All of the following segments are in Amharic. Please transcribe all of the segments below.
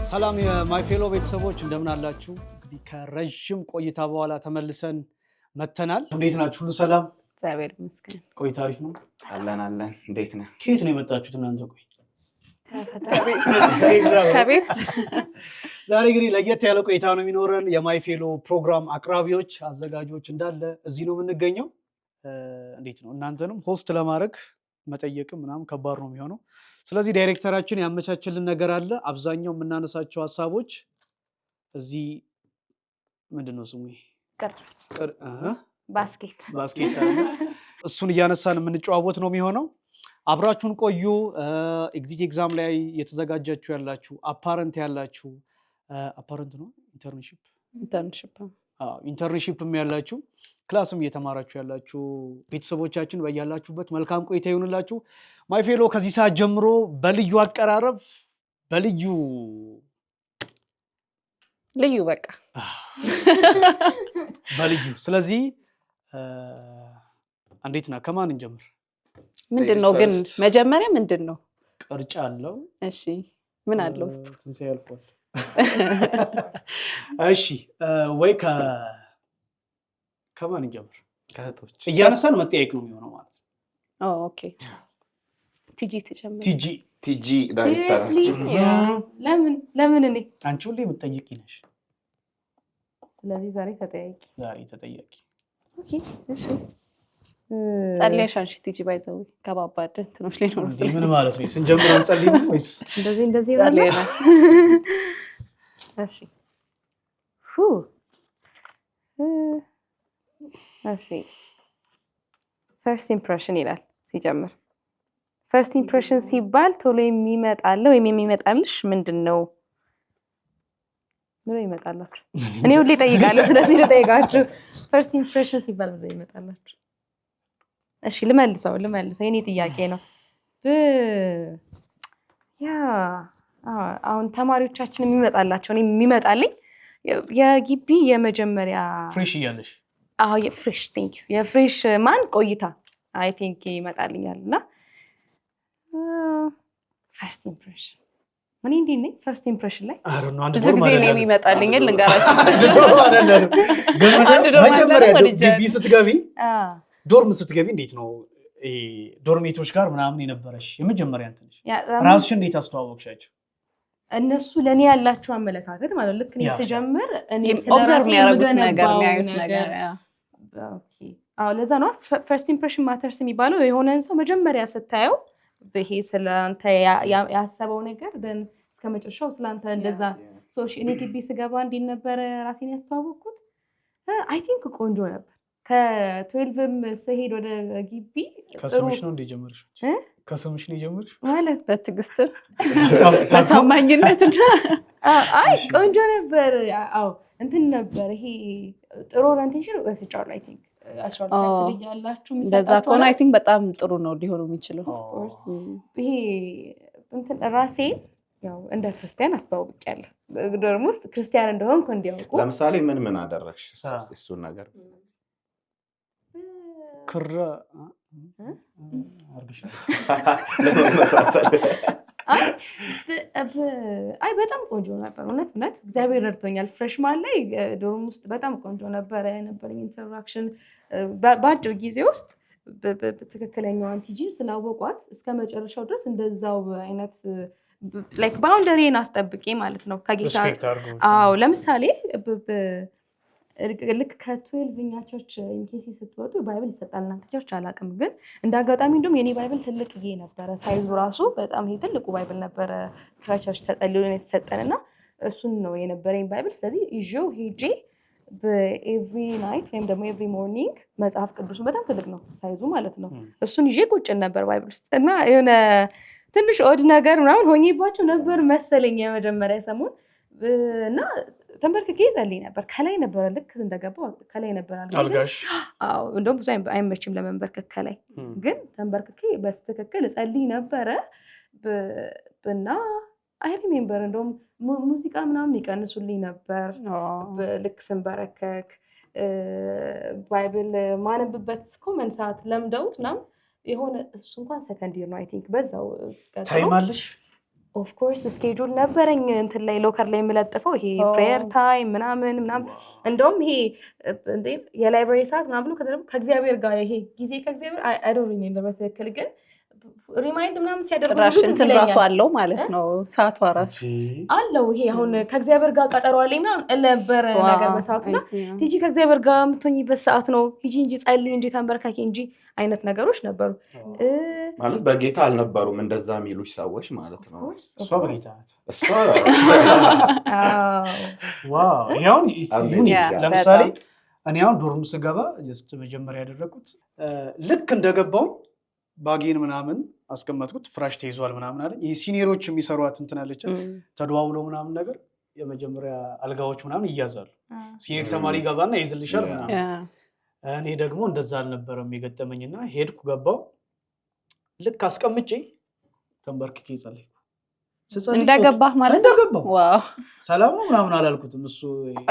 ሰላም የማይፌሎ ቤተሰቦች እንደምን አላችሁ? እንግዲህ ከረጅም ቆይታ በኋላ ተመልሰን መተናል። እንዴት ናችሁ? ሁሉ ሰላም? እግዚአብሔር ይመስገን። ቆይታ አሪፍ ነው? አለን። እንዴት ነህ? ከየት ነው የመጣችሁት እናንተ? ቆይ ከቤት ዛሬ እንግዲህ ለየት ያለ ቆይታ ነው የሚኖረን። የማይፌሎ ፕሮግራም አቅራቢዎች፣ አዘጋጆች እንዳለ እዚህ ነው የምንገኘው። እንዴት ነው እናንተንም ሆስት ለማድረግ መጠየቅም ምናምን ከባድ ነው የሚሆነው። ስለዚህ ዳይሬክተራችን ያመቻችልን ነገር አለ። አብዛኛው የምናነሳቸው ሀሳቦች እዚህ ምንድነው ስሙ ባስኬት እሱን እያነሳን የምንጨዋወት ነው የሚሆነው። አብራችሁን ቆዩ። ኤግዚት ኤግዛም ላይ የተዘጋጃችሁ ያላችሁ፣ አፓረንት ያላችሁ፣ አፓረንት ነው ኢንተርንሺፕም ያላችሁ፣ ክላስም እየተማራችሁ ያላችሁ ቤተሰቦቻችን በያላችሁበት መልካም ቆይታ ይሁንላችሁ። ማይፌሎ ከዚህ ሰዓት ጀምሮ በልዩ አቀራረብ በልዩ በቃ በልዩ ስለዚህ እንዴት ነው? ከማን እንጀምር? ምንድነው ግን መጀመሪያ ምንድነው? ቅርጫ አለው። እሺ ምን አለው ውስጥ? ትንሣኤ አልፏል። እሺ ወይ ከማን እንጀምር? ከእህቶች እያነሳን መጠያየቅ ነው የሚሆነው ማለት ነው። ኦኬ ቲጂ ተጀመረ። ቲጂ ዳይሬክተራችን። ለምን እኔ አንቺ ሁሌ የምትጠይቂ ነሽ። ስለዚህ ዛሬ ተጠያቂ። ኦኬ እሺ። ጸልያሽ አንቺ ቲጂ ባይዘው ከባባድ እንትኖች ላይ ነው። ምን ማለት ነው? ስንጀምር እንጸልይ ነው ወይስ እንደዚህ ጸልያና? እሺ እሺ ፈርስት ኢምፕሬሽን ይላል ሲጀምር። ፈርስት ኢምፕሬሽን ሲባል ቶሎ የሚመጣል ወይም የሚመጣልሽ ምንድነው? ምን ይመጣላችሁ? እኔ ሁሌ እጠይቃለሁ፣ ስለዚህ ልጠይቃችሁ። ፈርስት ኢምፕሬሽን ሲባል ምን ይመጣላችሁ? እሺ ልመልሰው የኔ ጥያቄ ነው። አሁን ተማሪዎቻችን የሚመጣላቸው እኔ የሚመጣልኝ የግቢ የመጀመሪያ ፍሬሽ እያለሽ ፍሬሽ ቲንክ የፍሬሽ ማን ቆይታ አይ ቲንክ ይመጣልኛልና ፈርስት ኢምፕሬሽን ምን እንዴት ነው? ፈርስት ኢምፕሬሽን ላይ ብዙ ጊዜ ነው የሚመጣልኝ። ልንገራችሁ መጀመሪያ ግቢ ስትገቢ ዶርም ስትገቢ እንዴት ነው ዶርሜቶች ጋር ምናምን የነበረሽ የመጀመሪያ እንትንሽ ራስሽን እንዴት አስተዋወቅሻቸው? እነሱ ለኔ ያላችሁ አመለካከት ማለት ልክ ነው ሲጀምር እኔ ኦብዘርቭ የሚያደርጉት ነገር የሚያዩት ነገር ኦኬ። አዎ ለዛ ነው ፈርስት ኢምፕሬሽን ማተርስ የሚባለው። የሆነን ሰው መጀመሪያ ስታየው በይሄ ስለአንተ ያሰበው ነገር ደን እስከመጨረሻው ስለአንተ እንደዛ ሶሽ እኔ ግቢ ስገባ እንዴት ነበር ራሴን ያስተዋወቅኩት? አይ ቲንክ ቆንጆ ነበር። ከ12ም ስሄድ ወደ ግቢ ከስምሽ ነው እንደጀመርሽ? ከስምሽ ነው የጀመርሽ ማለት በትዕግስት በታማኝነትና አይ ቆንጆ ነበር። አዎ እንትን ነበር። ይሄ ጥሩ ኦሪንቴሽን ወስጫለሁ አይ ቲንክ 12 ያላችሁ እንደዛ ከሆነ አይ ቲንክ በጣም ጥሩ ነው ሊሆን የሚችለው። ይሄ እንትን ራሴ ያው እንደ ክርስቲያን አስተዋውቂያለሁ። ዶርም ውስጥ ክርስቲያን እንደሆንኩ እንዲያውቁ። ለምሳሌ ምን አደረግሽ? እሱን ነገር ክራ አርግሻ ለመመሳሰል አይ በጣም ቆንጆ ነበር። እውነት እግዚአብሔር ረድቶኛል። ፍሬሽማን ላይ ዶርም ውስጥ በጣም ቆንጆ ነበር የነበረኝ ኢንተራክሽን። በአጭር ጊዜ ውስጥ በትክክለኛዋን ቲጂ ስላወቋት እስከ መጨረሻው ድረስ እንደዛው አይነት ላይክ ባውንደሪን አስጠብቄ ማለት ነው ከጌታ። አዎ ለምሳሌ ልክ ከ12ኛ ቸርች ኢንኬሲ ስትወጡ ባይብል ይሰጣል። እናንተ ቸርች አላውቅም፣ ግን እንዳጋጣሚ እንደውም የኔ ባይብል ትልቅዬ ነበረ። ሳይዙ ራሱ በጣም ይሄ ትልቁ ባይብል ነበረ ቸርች ተጸልዮልን የተሰጠንና እሱን ነው የነበረኝ ባይብል። ስለዚህ ይዤው ሄጄ በኤቭሪ ናይት ወይም ደግሞ ኤቭሪ ሞርኒንግ መጽሐፍ ቅዱስ በጣም ትልቅ ነው ሳይዙ ማለት ነው። እሱን ይዤ ቁጭ ነበር ባይብል ውስጥ እና የሆነ ትንሽ ኦድ ነገር ምናምን ሆኜባቸው ነበር መሰለኝ የመጀመሪያ ሰሞን እና ተንበርክኬ ጸልይ ነበር። ከላይ ነበር ልክ እንደገባው ከላይ ነበር አልጋሽ። አዎ እንደውም ብዙ አይመችም ለመንበርከክ ከላይ፣ ግን ተንበርክኬ በስትክክል ጸልይ ነበረ እና አይ ሪሜምበር እንደውም ሙዚቃ ምናምን ይቀንሱልኝ ነበር ልክ ስንበረከክ። ባይብል ማነብበት ኮመን ሰዓት ለምደውት ምናምን የሆነ እሱ እንኳን ሰከንድ ይር ነው አይ ቲንክ በዛው ታይም አለሽ ኦፍ ኮርስ ስኬጁል ነበረኝ እንትን ላይ ሎከር ላይ የምለጥፈው ይሄ ፕሬየር ታይም ምናምን እንደውም ይሄ እንዴ የላይብራሪ ሰዓት ምናምን ብሎ ከእግዚአብሔር ጋር ይሄ ጊዜ ከእግዚአብሔር አይ ዶንት ሪሜምበር በትክክል ግን ሪማይንድ ምናምን ሲያደርጉ እንትን ራሱ አለው ማለት ነው ሰዓቱ ራሱ አለው ይሄ አሁን ከእግዚአብሔር ጋር ቀጠሮ አለኝ ምናምን ነበር ነገር በሰዓቱና ቲጂ ከእግዚአብሔር ጋር የምትሆኝበት ሰዓት ነው ሂጂ እንጂ ጸልይ እንጂ ተንበርካኪ እንጂ አይነት ነገሮች ነበሩ ማለት በጌታ አልነበሩም እንደዛ የሚሉሽ ሰዎች ማለት ነው እሷ በጌታ እሷ ዋው ያው ለምሳሌ እኔ አሁን ዶርም ስገባ ጀስት መጀመሪያ ያደረኩት ልክ እንደገባው ባጌን ምናምን አስቀመጥኩት ፍራሽ ተይዟል ምናምን አለ የሲኒየሮች የሚሰሩት እንትን አለች ተደዋውለው ምናምን ነገር የመጀመሪያ አልጋዎች ምናምን ይያዛሉ ሲኒየር ተማሪ ገባና ይዝልሻል ምናምን እኔ ደግሞ እንደዛ አልነበረም የገጠመኝና ሄድኩ ገባው ልክ አስቀምጬ ተንበርክኬ ጸለይኩ እንደገባህ ማለት ነው ዋው ሰላም ነው ምናምን አላልኩትም እሱ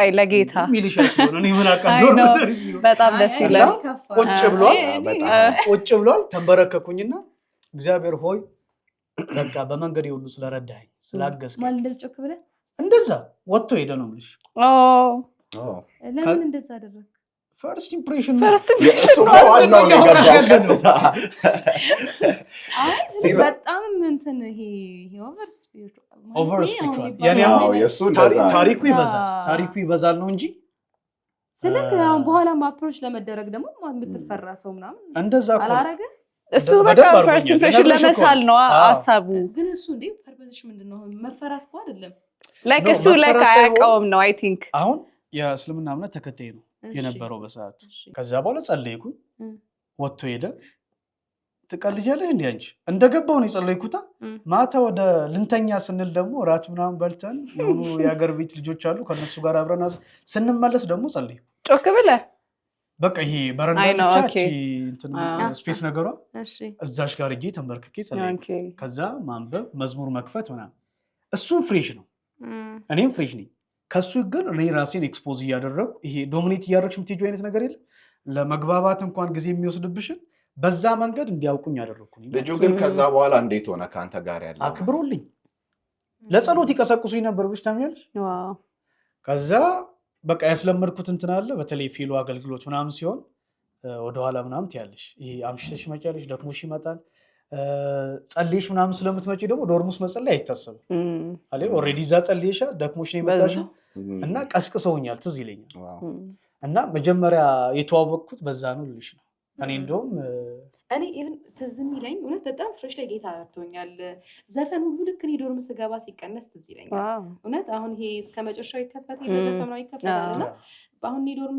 አይ ለጌታ ሚሊሻስ ሆነ እኔ ምን አቀደው በጣም ደስ ይላል ቁጭ ብሏል ተንበረከኩኝና እግዚአብሔር ሆይ በቃ በመንገድ ሁሉ ስለረዳኝ ስላገዝከኝ ማለት እንደዚህ ጮክ ብለ እንደዛ ወጥቶ ሄደ ነው ልሽ ለምን እንደዛ አደረክ ፈርስት ኢምፕሬሽን ነው በጣም እንትን ይሄ ኦቨር ስፒሪቹዋል ያኔ ታሪኩ ይበዛል ነው እንጂ ስለዚህ አሁን በኋላ አፕሮች ለመደረግ ደግሞ የምትፈራ ሰው ምናምን እንደዛ አላረገ እሱ በቃ ፈርስት ኢምፕሬሽን ለመሳል ነው ሐሳቡ ግን እሱ እንዴ ፐርፐዝሽ ምንድነው መፈራት እኮ አይደለም ላይክ እሱ ላይክ አያውቀውም ነው አይ ቲንክ አሁን የእስልምና እምነት ተከታይ ነው የነበረው በሰዓቱ ከዛ በኋላ ጸለይኩኝ ወጥቶ ሄደ ትቀልጃለሽ እንዴ አንቺ እንደገባው ነው የጸለይኩታ ማታ ወደ ልንተኛ ስንል ደግሞ ራት ምናምን በልተን የሆኑ የሀገር ቤት ልጆች አሉ ከነሱ ጋር አብረን ስንመለስ ደግሞ ጸለይኩ ጮክ ብለ በቃ ይሄ በረንዳ ብቻ እንትን ስፔስ ነገሯ እዛሽ ጋር እጄ ተንበርክኬ ጸለይኩ ከዛ ማንበብ መዝሙር መክፈት ምናምን እሱ ፍሬሽ ነው እኔም ፍሬሽ ነኝ ከሱ ግን እኔ ራሴን ኤክስፖዝ እያደረኩ ይሄ ዶሚኔት እያደረግሽ የምትሄጂው አይነት ነገር የለም ለመግባባት እንኳን ጊዜ የሚወስድብሽን በዛ መንገድ እንዲያውቁኝ ያደረኩኝ ልጁ ግን ከዛ በኋላ እንዴት ሆነ ካንተ ጋር ያለው አክብሮልኝ ለጸሎት ይቀሰቅሱኝ ነበር ብቻ ታሚያለሽ ዋው ከዛ በቃ ያስለመድኩት እንትን አለ በተለይ ፊሎ አገልግሎት ምናምን ሲሆን ወደ ኋላ ምናምን ትያለሽ ይሄ አምሽተሽ መጫለሽ ደክሞሽ ይመጣል ጸልይሽ ምናምን ስለምትመጪ ደግሞ ዶርሙስ መጸለይ አይታሰብም አለ ኦሬዲ ዛ ጸልይሻ ደክሞሽ ነው የመጣሽው እና ቀስቅሰውኛል ትዝ ይለኛል እና መጀመሪያ የተዋወቅኩት በዛ ነው ልልሽ ነው እኔ እንደውም እኔ ኢቭን ትዝ የሚለኝ እውነት በጣም ፍሬሽ ላይ ጌታ ረድቶኛል ዘፈን ሁሉ ልክ እኔ ዶርም ስገባ ሲቀነስ ትዝ ይለኛል እውነት አሁን ይሄ እስከ መጨረሻው ይከፈት ዘፈን ነው ይከፈታልና አሁን እኔ ዶርም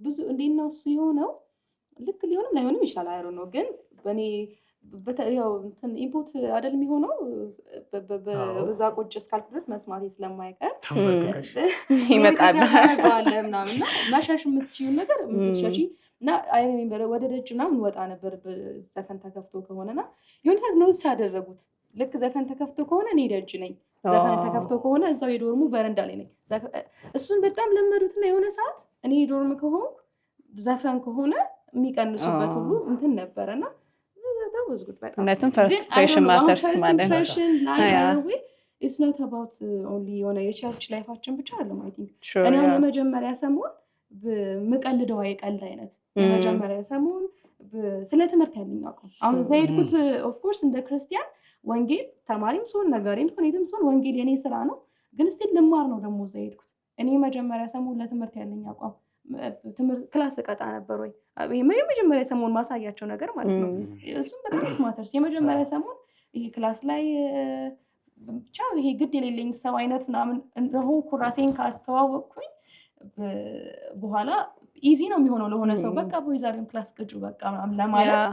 ብዙ እንዴት ነው እሱ የሆነው ልክ ሊሆንም ላይሆንም ይችላል አይሮ ነው ግን በእኔ በተያው እንትን ኢንፑት አይደል የሚሆነው በዛ ቁጭ እስካልኩ ድረስ መስማቴ ስለማይቀር ይመጣል ምናምንና ማሻሽ የምትችይው ነገር የምትሻሺ እና አይ ሪሜምበር ወደ ደጅ ምናምን ወጣ ነበር ዘፈን ተከፍቶ ከሆነና የሆነ ታዝ ነው ያደረጉት ልክ ዘፈን ተከፍቶ ከሆነ እኔ ደጅ ነኝ ዘፈን ተከፍቶ ከሆነ እዛው የዶርሙ በረንዳ ላይ ነኝ እሱን በጣም ለመዱትና የሆነ ሰዓት እኔ ዶርም ከሆንኩ ዘፈን ከሆነ የሚቀንሱበት ሁሉ እንትን ነበርና እውነትም ፈርስት ኢምፕሬሽን ማተርስ ማለት ነው it's not about only የሆነ የቸርች ላይፋችን ብቻ አይደለም አይ ቲንክ እኔ የመጀመሪያ ሰሞን በመቀልደው አይቀልድ አይነት የመጀመሪያ ሰሞን ስለ ትምህርት ያለኝ አቋም አሁን ዘይድኩት ኦፍ ኮርስ እንደ ክርስቲያን ወንጌል ተማሪም ሶን ነጋሪም ሶን የትም ሶን ወንጌል የኔ ስራ ነው ግን ስቲል ልማር ነው ደግሞ ዘይድኩት እኔ መጀመሪያ ሰሞን ለትምህርት ያለኝ አቋም ትምህርት ክላስ ቀጣ ነበር ወይ ይሄ የመጀመሪያ ሰሞን ማሳያቸው ነገር ማለት ነው እሱም በጣም ማተርስ የመጀመሪያ ሰሞን ይሄ ክላስ ላይ ብቻ ይሄ ግድ የሌለኝ ሰው አይነት ምናምን እንደሆነ ኩራሴን ካስተዋወቅኩኝ በኋላ ኢዚ ነው የሚሆነው ለሆነ ሰው በቃ ቦይ ዛሬም ክላስ ቅጩ በቃ ምናምን ለማለት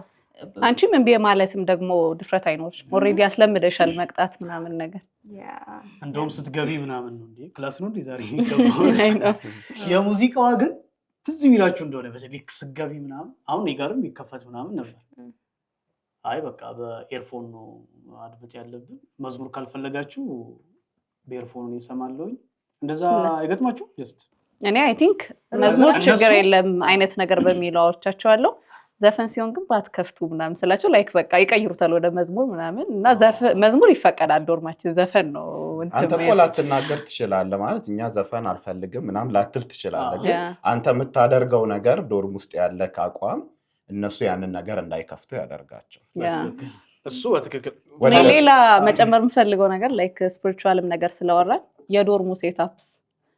አንቺ ምን ቢማለትም ደግሞ ድፍረት አይኖርሽ ኦሬዲ ያስለምደሻል መቅጣት ምናምን ነገር እንደውም ስትገቢ ምናምን ነው እንዴ ክላስ ነው እንዴ ዛሬ ይገባው የሙዚቃዋ ግን ትዝ የሚላችሁ እንደሆነ በተለይ ስትገቢ ምናምን አሁን ይጋርም ይከፈት ምናምን ነበር አይ በቃ በኤርፎን ነው አድብጥ ያለብን መዝሙር ካልፈለጋችሁ በኤርፎን ነው ይሰማለውኝ እንደዛ አይገጥማችሁ ጀስት እኔ አይ ቲንክ መዝሙር ችግር የለም አይነት ነገር በሚለው አወርቻቸዋለሁ ዘፈን ሲሆን ግን ባትከፍቱ ምናምን ስላቸው ላይክ በቃ ይቀይሩታል ወደ መዝሙር ምናምን እና መዝሙር ይፈቀዳል ዶርማችን ዘፈን ነው አንተ እኮ ላትናገር ትችላለህ ማለት እኛ ዘፈን አልፈልግም ምናምን ላትል ትችላለህ ግን አንተ የምታደርገው ነገር ዶርም ውስጥ ያለ አቋም እነሱ ያንን ነገር እንዳይከፍቱ ያደርጋቸው እሱ በትክክል ሌላ መጨመር የምፈልገው ነገር ላይክ ስፒሪቹዋልም ነገር ስለወራን የዶርሙ ሴትአፕስ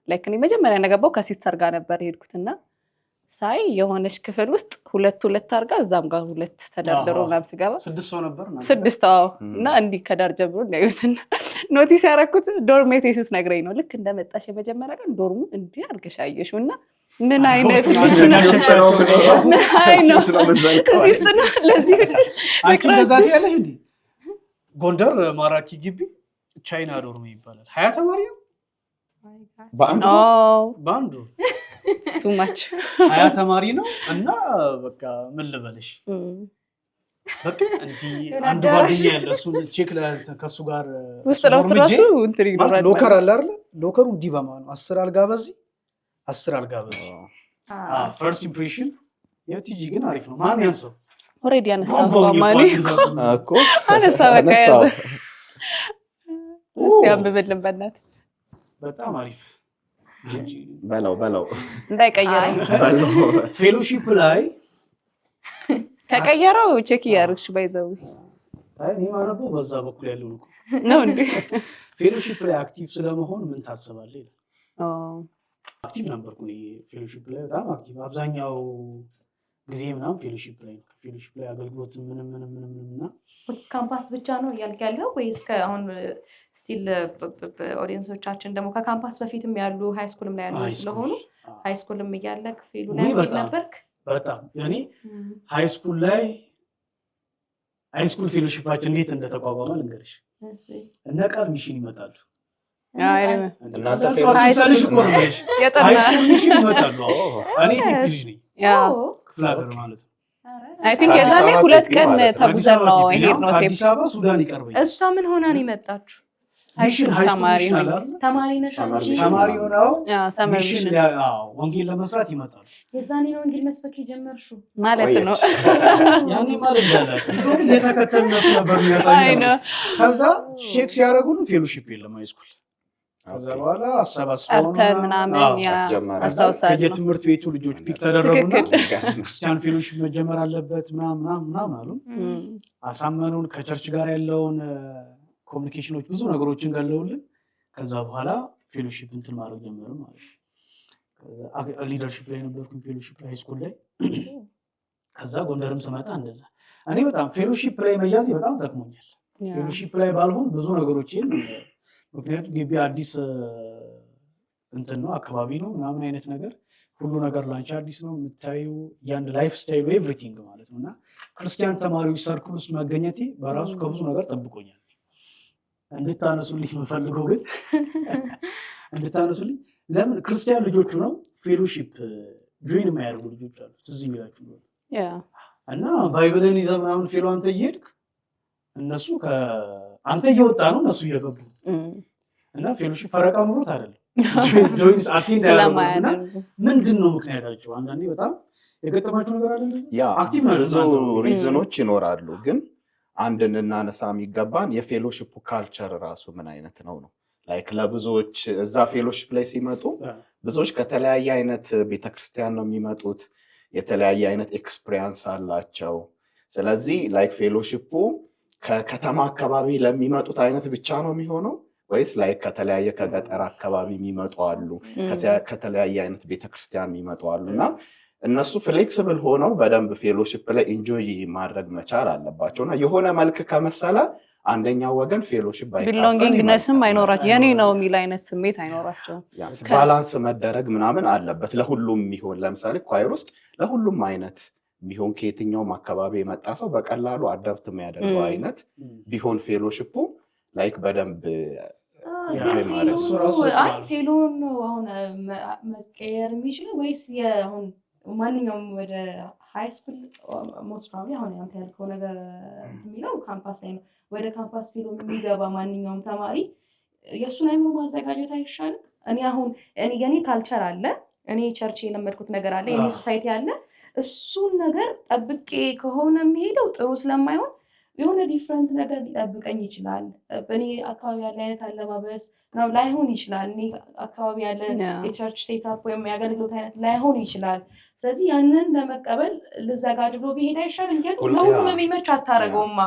ላይክ እኔ መጀመሪያ ነገባው ከሲስተር ጋር ነበር ሄድኩትና ሳይ የሆነች ክፍል ውስጥ ሁለት አርጋ እዛም ጋር ሁለት ተደርድሮ ምናምን ስገባ 6 ሰው ነበር 6 እና እንዲህ ከዳር ጀምሮ እንዳይወትና ኖቲስ ያደረኩት ዶርሜቴ ስትነግረኝ ነው ልክ እንደመጣሽ የመጀመሪያ ቀን ዶርሙ እንዲህ አድርገሽ አየሽውና ምን አይነት ልጅ ነው ለዚህ አንቺ እንደዛ ትያለሽ እንዴ ጎንደር ማራኪ ግቢ ቻይና ዶርም ይባላል 20 ተማሪ ነው ባንዱ too much 20 ተማሪ ነው እና በቃ ምን ልበልሽ በቃ እንዲ አንድ ጓደኛ ያለ እሱ ቼክ ከሱ ጋር ውስጥ ራሱ እንትን ይኖራል ሎከር አለ አይደል ሎከሩ እንዲ በማን 10 አልጋ በዚህ 10 አልጋ በዚህ ፈርስት ኢምፕሬሽን የቲጂ ግን አሪፍ ነው ማን ያንሰው ኦሬዲ ያነሳው ማኒ እኮ አነሳ በቃ ያዘ እስቲ አንብብልን በእናት በጣም አሪፍ በለው እንዳይቀየረኝ ፌሎሺፕ ላይ ከቀየረው ቼክ ያርግሽ ባይዘው አይ እኔ ማረቦ በዛ በኩል ያለው ነው እንዴ ፌሎሺፕ ላይ አክቲቭ ስለመሆን ምን ታስባለህ አክቲቭ ነበርኩ እኔ ፌሎሺፕ ላይ በጣም አክቲቭ አብዛኛው ጊዜ ምናምን ፌሎሺፕ ላይ ነው ፌሎሺፕ ላይ አገልግሎት ምንምና ካምፓስ ብቻ ነው ያልክ ያለው ወይስ ከአሁን ስቲል ኦዲየንሶቻችን ደግሞ ከካምፓስ በፊትም ያሉ ሃይ ስኩልም ላይ ያሉ ስለሆኑ ሃይ ስኩልም እያለክ ፌሉ ላይ ነበርክ በጣም ያኔ ሃይ ስኩል ላይ ሃይ ስኩል ፌሎሺፓችን እንዴት እንደተቋቋመ ልንገርሽ እና ቃል ሚሽን ይመጣሉ እናንተ ሃይ ስኩል ሚሽን ይመጣሉ እኔ ቲፒጂ ነኝ ክፍለ ሀገር ማለት ነው አይ ቲንክ የዛኔ 2 ቀን ተጉዘን ነው ይሄድ ነው አዲስ አበባ ሱዳን ይቀርበኝ እሷ ምን ሆና ነው የመጣችው ሚሽን ተማሪ ነሽ አንቺ ተማሪ ሆነው ሰመር ሚሽን ወንጌል ለመስራት ይመጣሉ የዛኔ ነው ወንጌል መስበክ የጀመርሽው ማለት ነው ያኔ ማለት ያላት እየተከተልን ነው ነበር የሚያሳየው ከዛ ቼክ ሲያደርጉን ፌሎሺፕ የለም ሃይስኩል ከዛ በኋላ አሰባስበውና ምናምን አስተዋውሳለሁ የትምህርት ቤቱ ልጆች ፒክ ተደረጉና ክርስቲያን ፌሎሺፕ መጀመር አለበት ምናምን አሉ አሳመኑን ከቸርች ጋር ያለውን ኮሙኒኬሽኖች ብዙ ነገሮችን ገለውልን ከዛ በኋላ ፌሎሺፕ እንትን ማድረግ ጀመርን ማለት ነው ከዛ ሊደርሺፕ ላይ ነበርኩኝ ፌሎሺፕ ላይ ሃይስኩል ላይ ከዛ ጎንደርም ስመጣ እንደዛ እኔ በጣም ፌሎሺፕ ላይ መያዝ በጣም ጠቅሞኛል ፌሎሺፕ ላይ ባልሆን ብዙ ነገሮችን ምክንያቱም ግቢ አዲስ እንትን ነው አካባቢ ነው ምናምን አይነት ነገር ሁሉ ነገር ላንቺ አዲስ ነው የምታዩ ያንድ ላይፍ ስታይል ኤቭሪቲንግ ማለት ነውና ክርስቲያን ተማሪዎች ሰርክል ውስጥ መገኘቴ በራሱ ከብዙ ነገር ጠብቆኛል እንድታነሱልኝ የምፈልገው ግን እንድታነሱልኝ ለምን ክርስቲያን ልጆቹ ነው ፌሎሺፕ ጆይን የማያደርጉ ልጆች አሉ ትዝ የሚላችሁ ነው እና ባይብልን ይዘህ ምናምን ፌሎ አንተ እየሄድክ እነሱ አንተ እየወጣ ነው እነሱ እየገቡ እና ፌሎሺፕ ፈረቃ ኑሮት አይደለም ጆይንስ አቴንድ ያደርጉና ምንድነው ምክንያታቸው አንዳንዴ በጣም የገጠማችሁ ነገር አለ አክቲቭ ብዙ ሪዝኖች ይኖራሉ ግን አንድን እናነሳ የሚገባን የፌሎሺፕ ካልቸር ራሱ ምን አይነት ነው ላይክ ለብዙዎች እዛ ፌሎሺፕ ላይ ሲመጡ ብዙዎች ከተለያየ አይነት ቤተክርስቲያን ነው የሚመጡት የተለያየ አይነት ኤክስፒሪየንስ አላቸው ስለዚህ ላይክ ፌሎሺፑ ከከተማ አካባቢ ለሚመጡት አይነት ብቻ ነው የሚሆነው ወይስ ላይክ ከተለያየ ከገጠር አካባቢ የሚመጡ አሉ ከተለያየ አይነት ቤተክርስቲያን የሚመጡ አሉና እነሱ ፍሌክሲብል ሆነው በደንብ ፌሎሺፕ ላይ ኢንጆይ ማድረግ መቻል አለባቸውና የሆነ መልክ ከመሰለ አንደኛው ወገን ፌሎሺፕ ቢሎንጊንግነስም አይኖራቸው የኔ ነው የሚል አይነት ስሜት አይኖራቸው ባላንስ መደረግ ምናምን አለበት ለሁሉም የሚሆን ለምሳሌ ኳይር ውስጥ ለሁሉም አይነት ቢሆን ከየትኛውም አካባቢ የመጣ ሰው በቀላሉ አዳፕት የሚያደርገው አይነት ቢሆን ፌሎሺፑ ላይክ በደንብ ፌሎን ነው አሁን መቀየር የሚችለው ወይስ አሁን ማንኛውም ወደ ሃይ ስኩል ሞስት ፕሮባብሊ አሁን አንተ ያልከው ነገር የሚለው ካምፓስ ላይ ነው ወደ ካምፓስ ፌሎ የሚገባ ማንኛውም ተማሪ የእሱን አይምሮ ማዘጋጀት አይሻልም እኔ አሁን የኔ ካልቸር አለ እኔ ቸርች የለመድኩት ነገር አለ የኔ ሶሳይቲ አለ እሱን ነገር ጠብቄ ከሆነ የሚሄደው ጥሩ ስለማይሆን የሆነ ዲፍረንት ነገር ሊጠብቀኝ ይችላል። በእኔ አካባቢ ያለ አይነት አለባበስ ነው ላይሆን ይችላል። እኔ አካባቢ ያለ የቸርች ሴታፕ ወይም የአገልግሎት አይነት ላይሆን ይችላል። ስለዚህ ያንን ለመቀበል ልዘጋጅ ብሎ ቢሄድ አይሻል? እንግዲህ ለሁሉም የሚመች አታደርገውማ።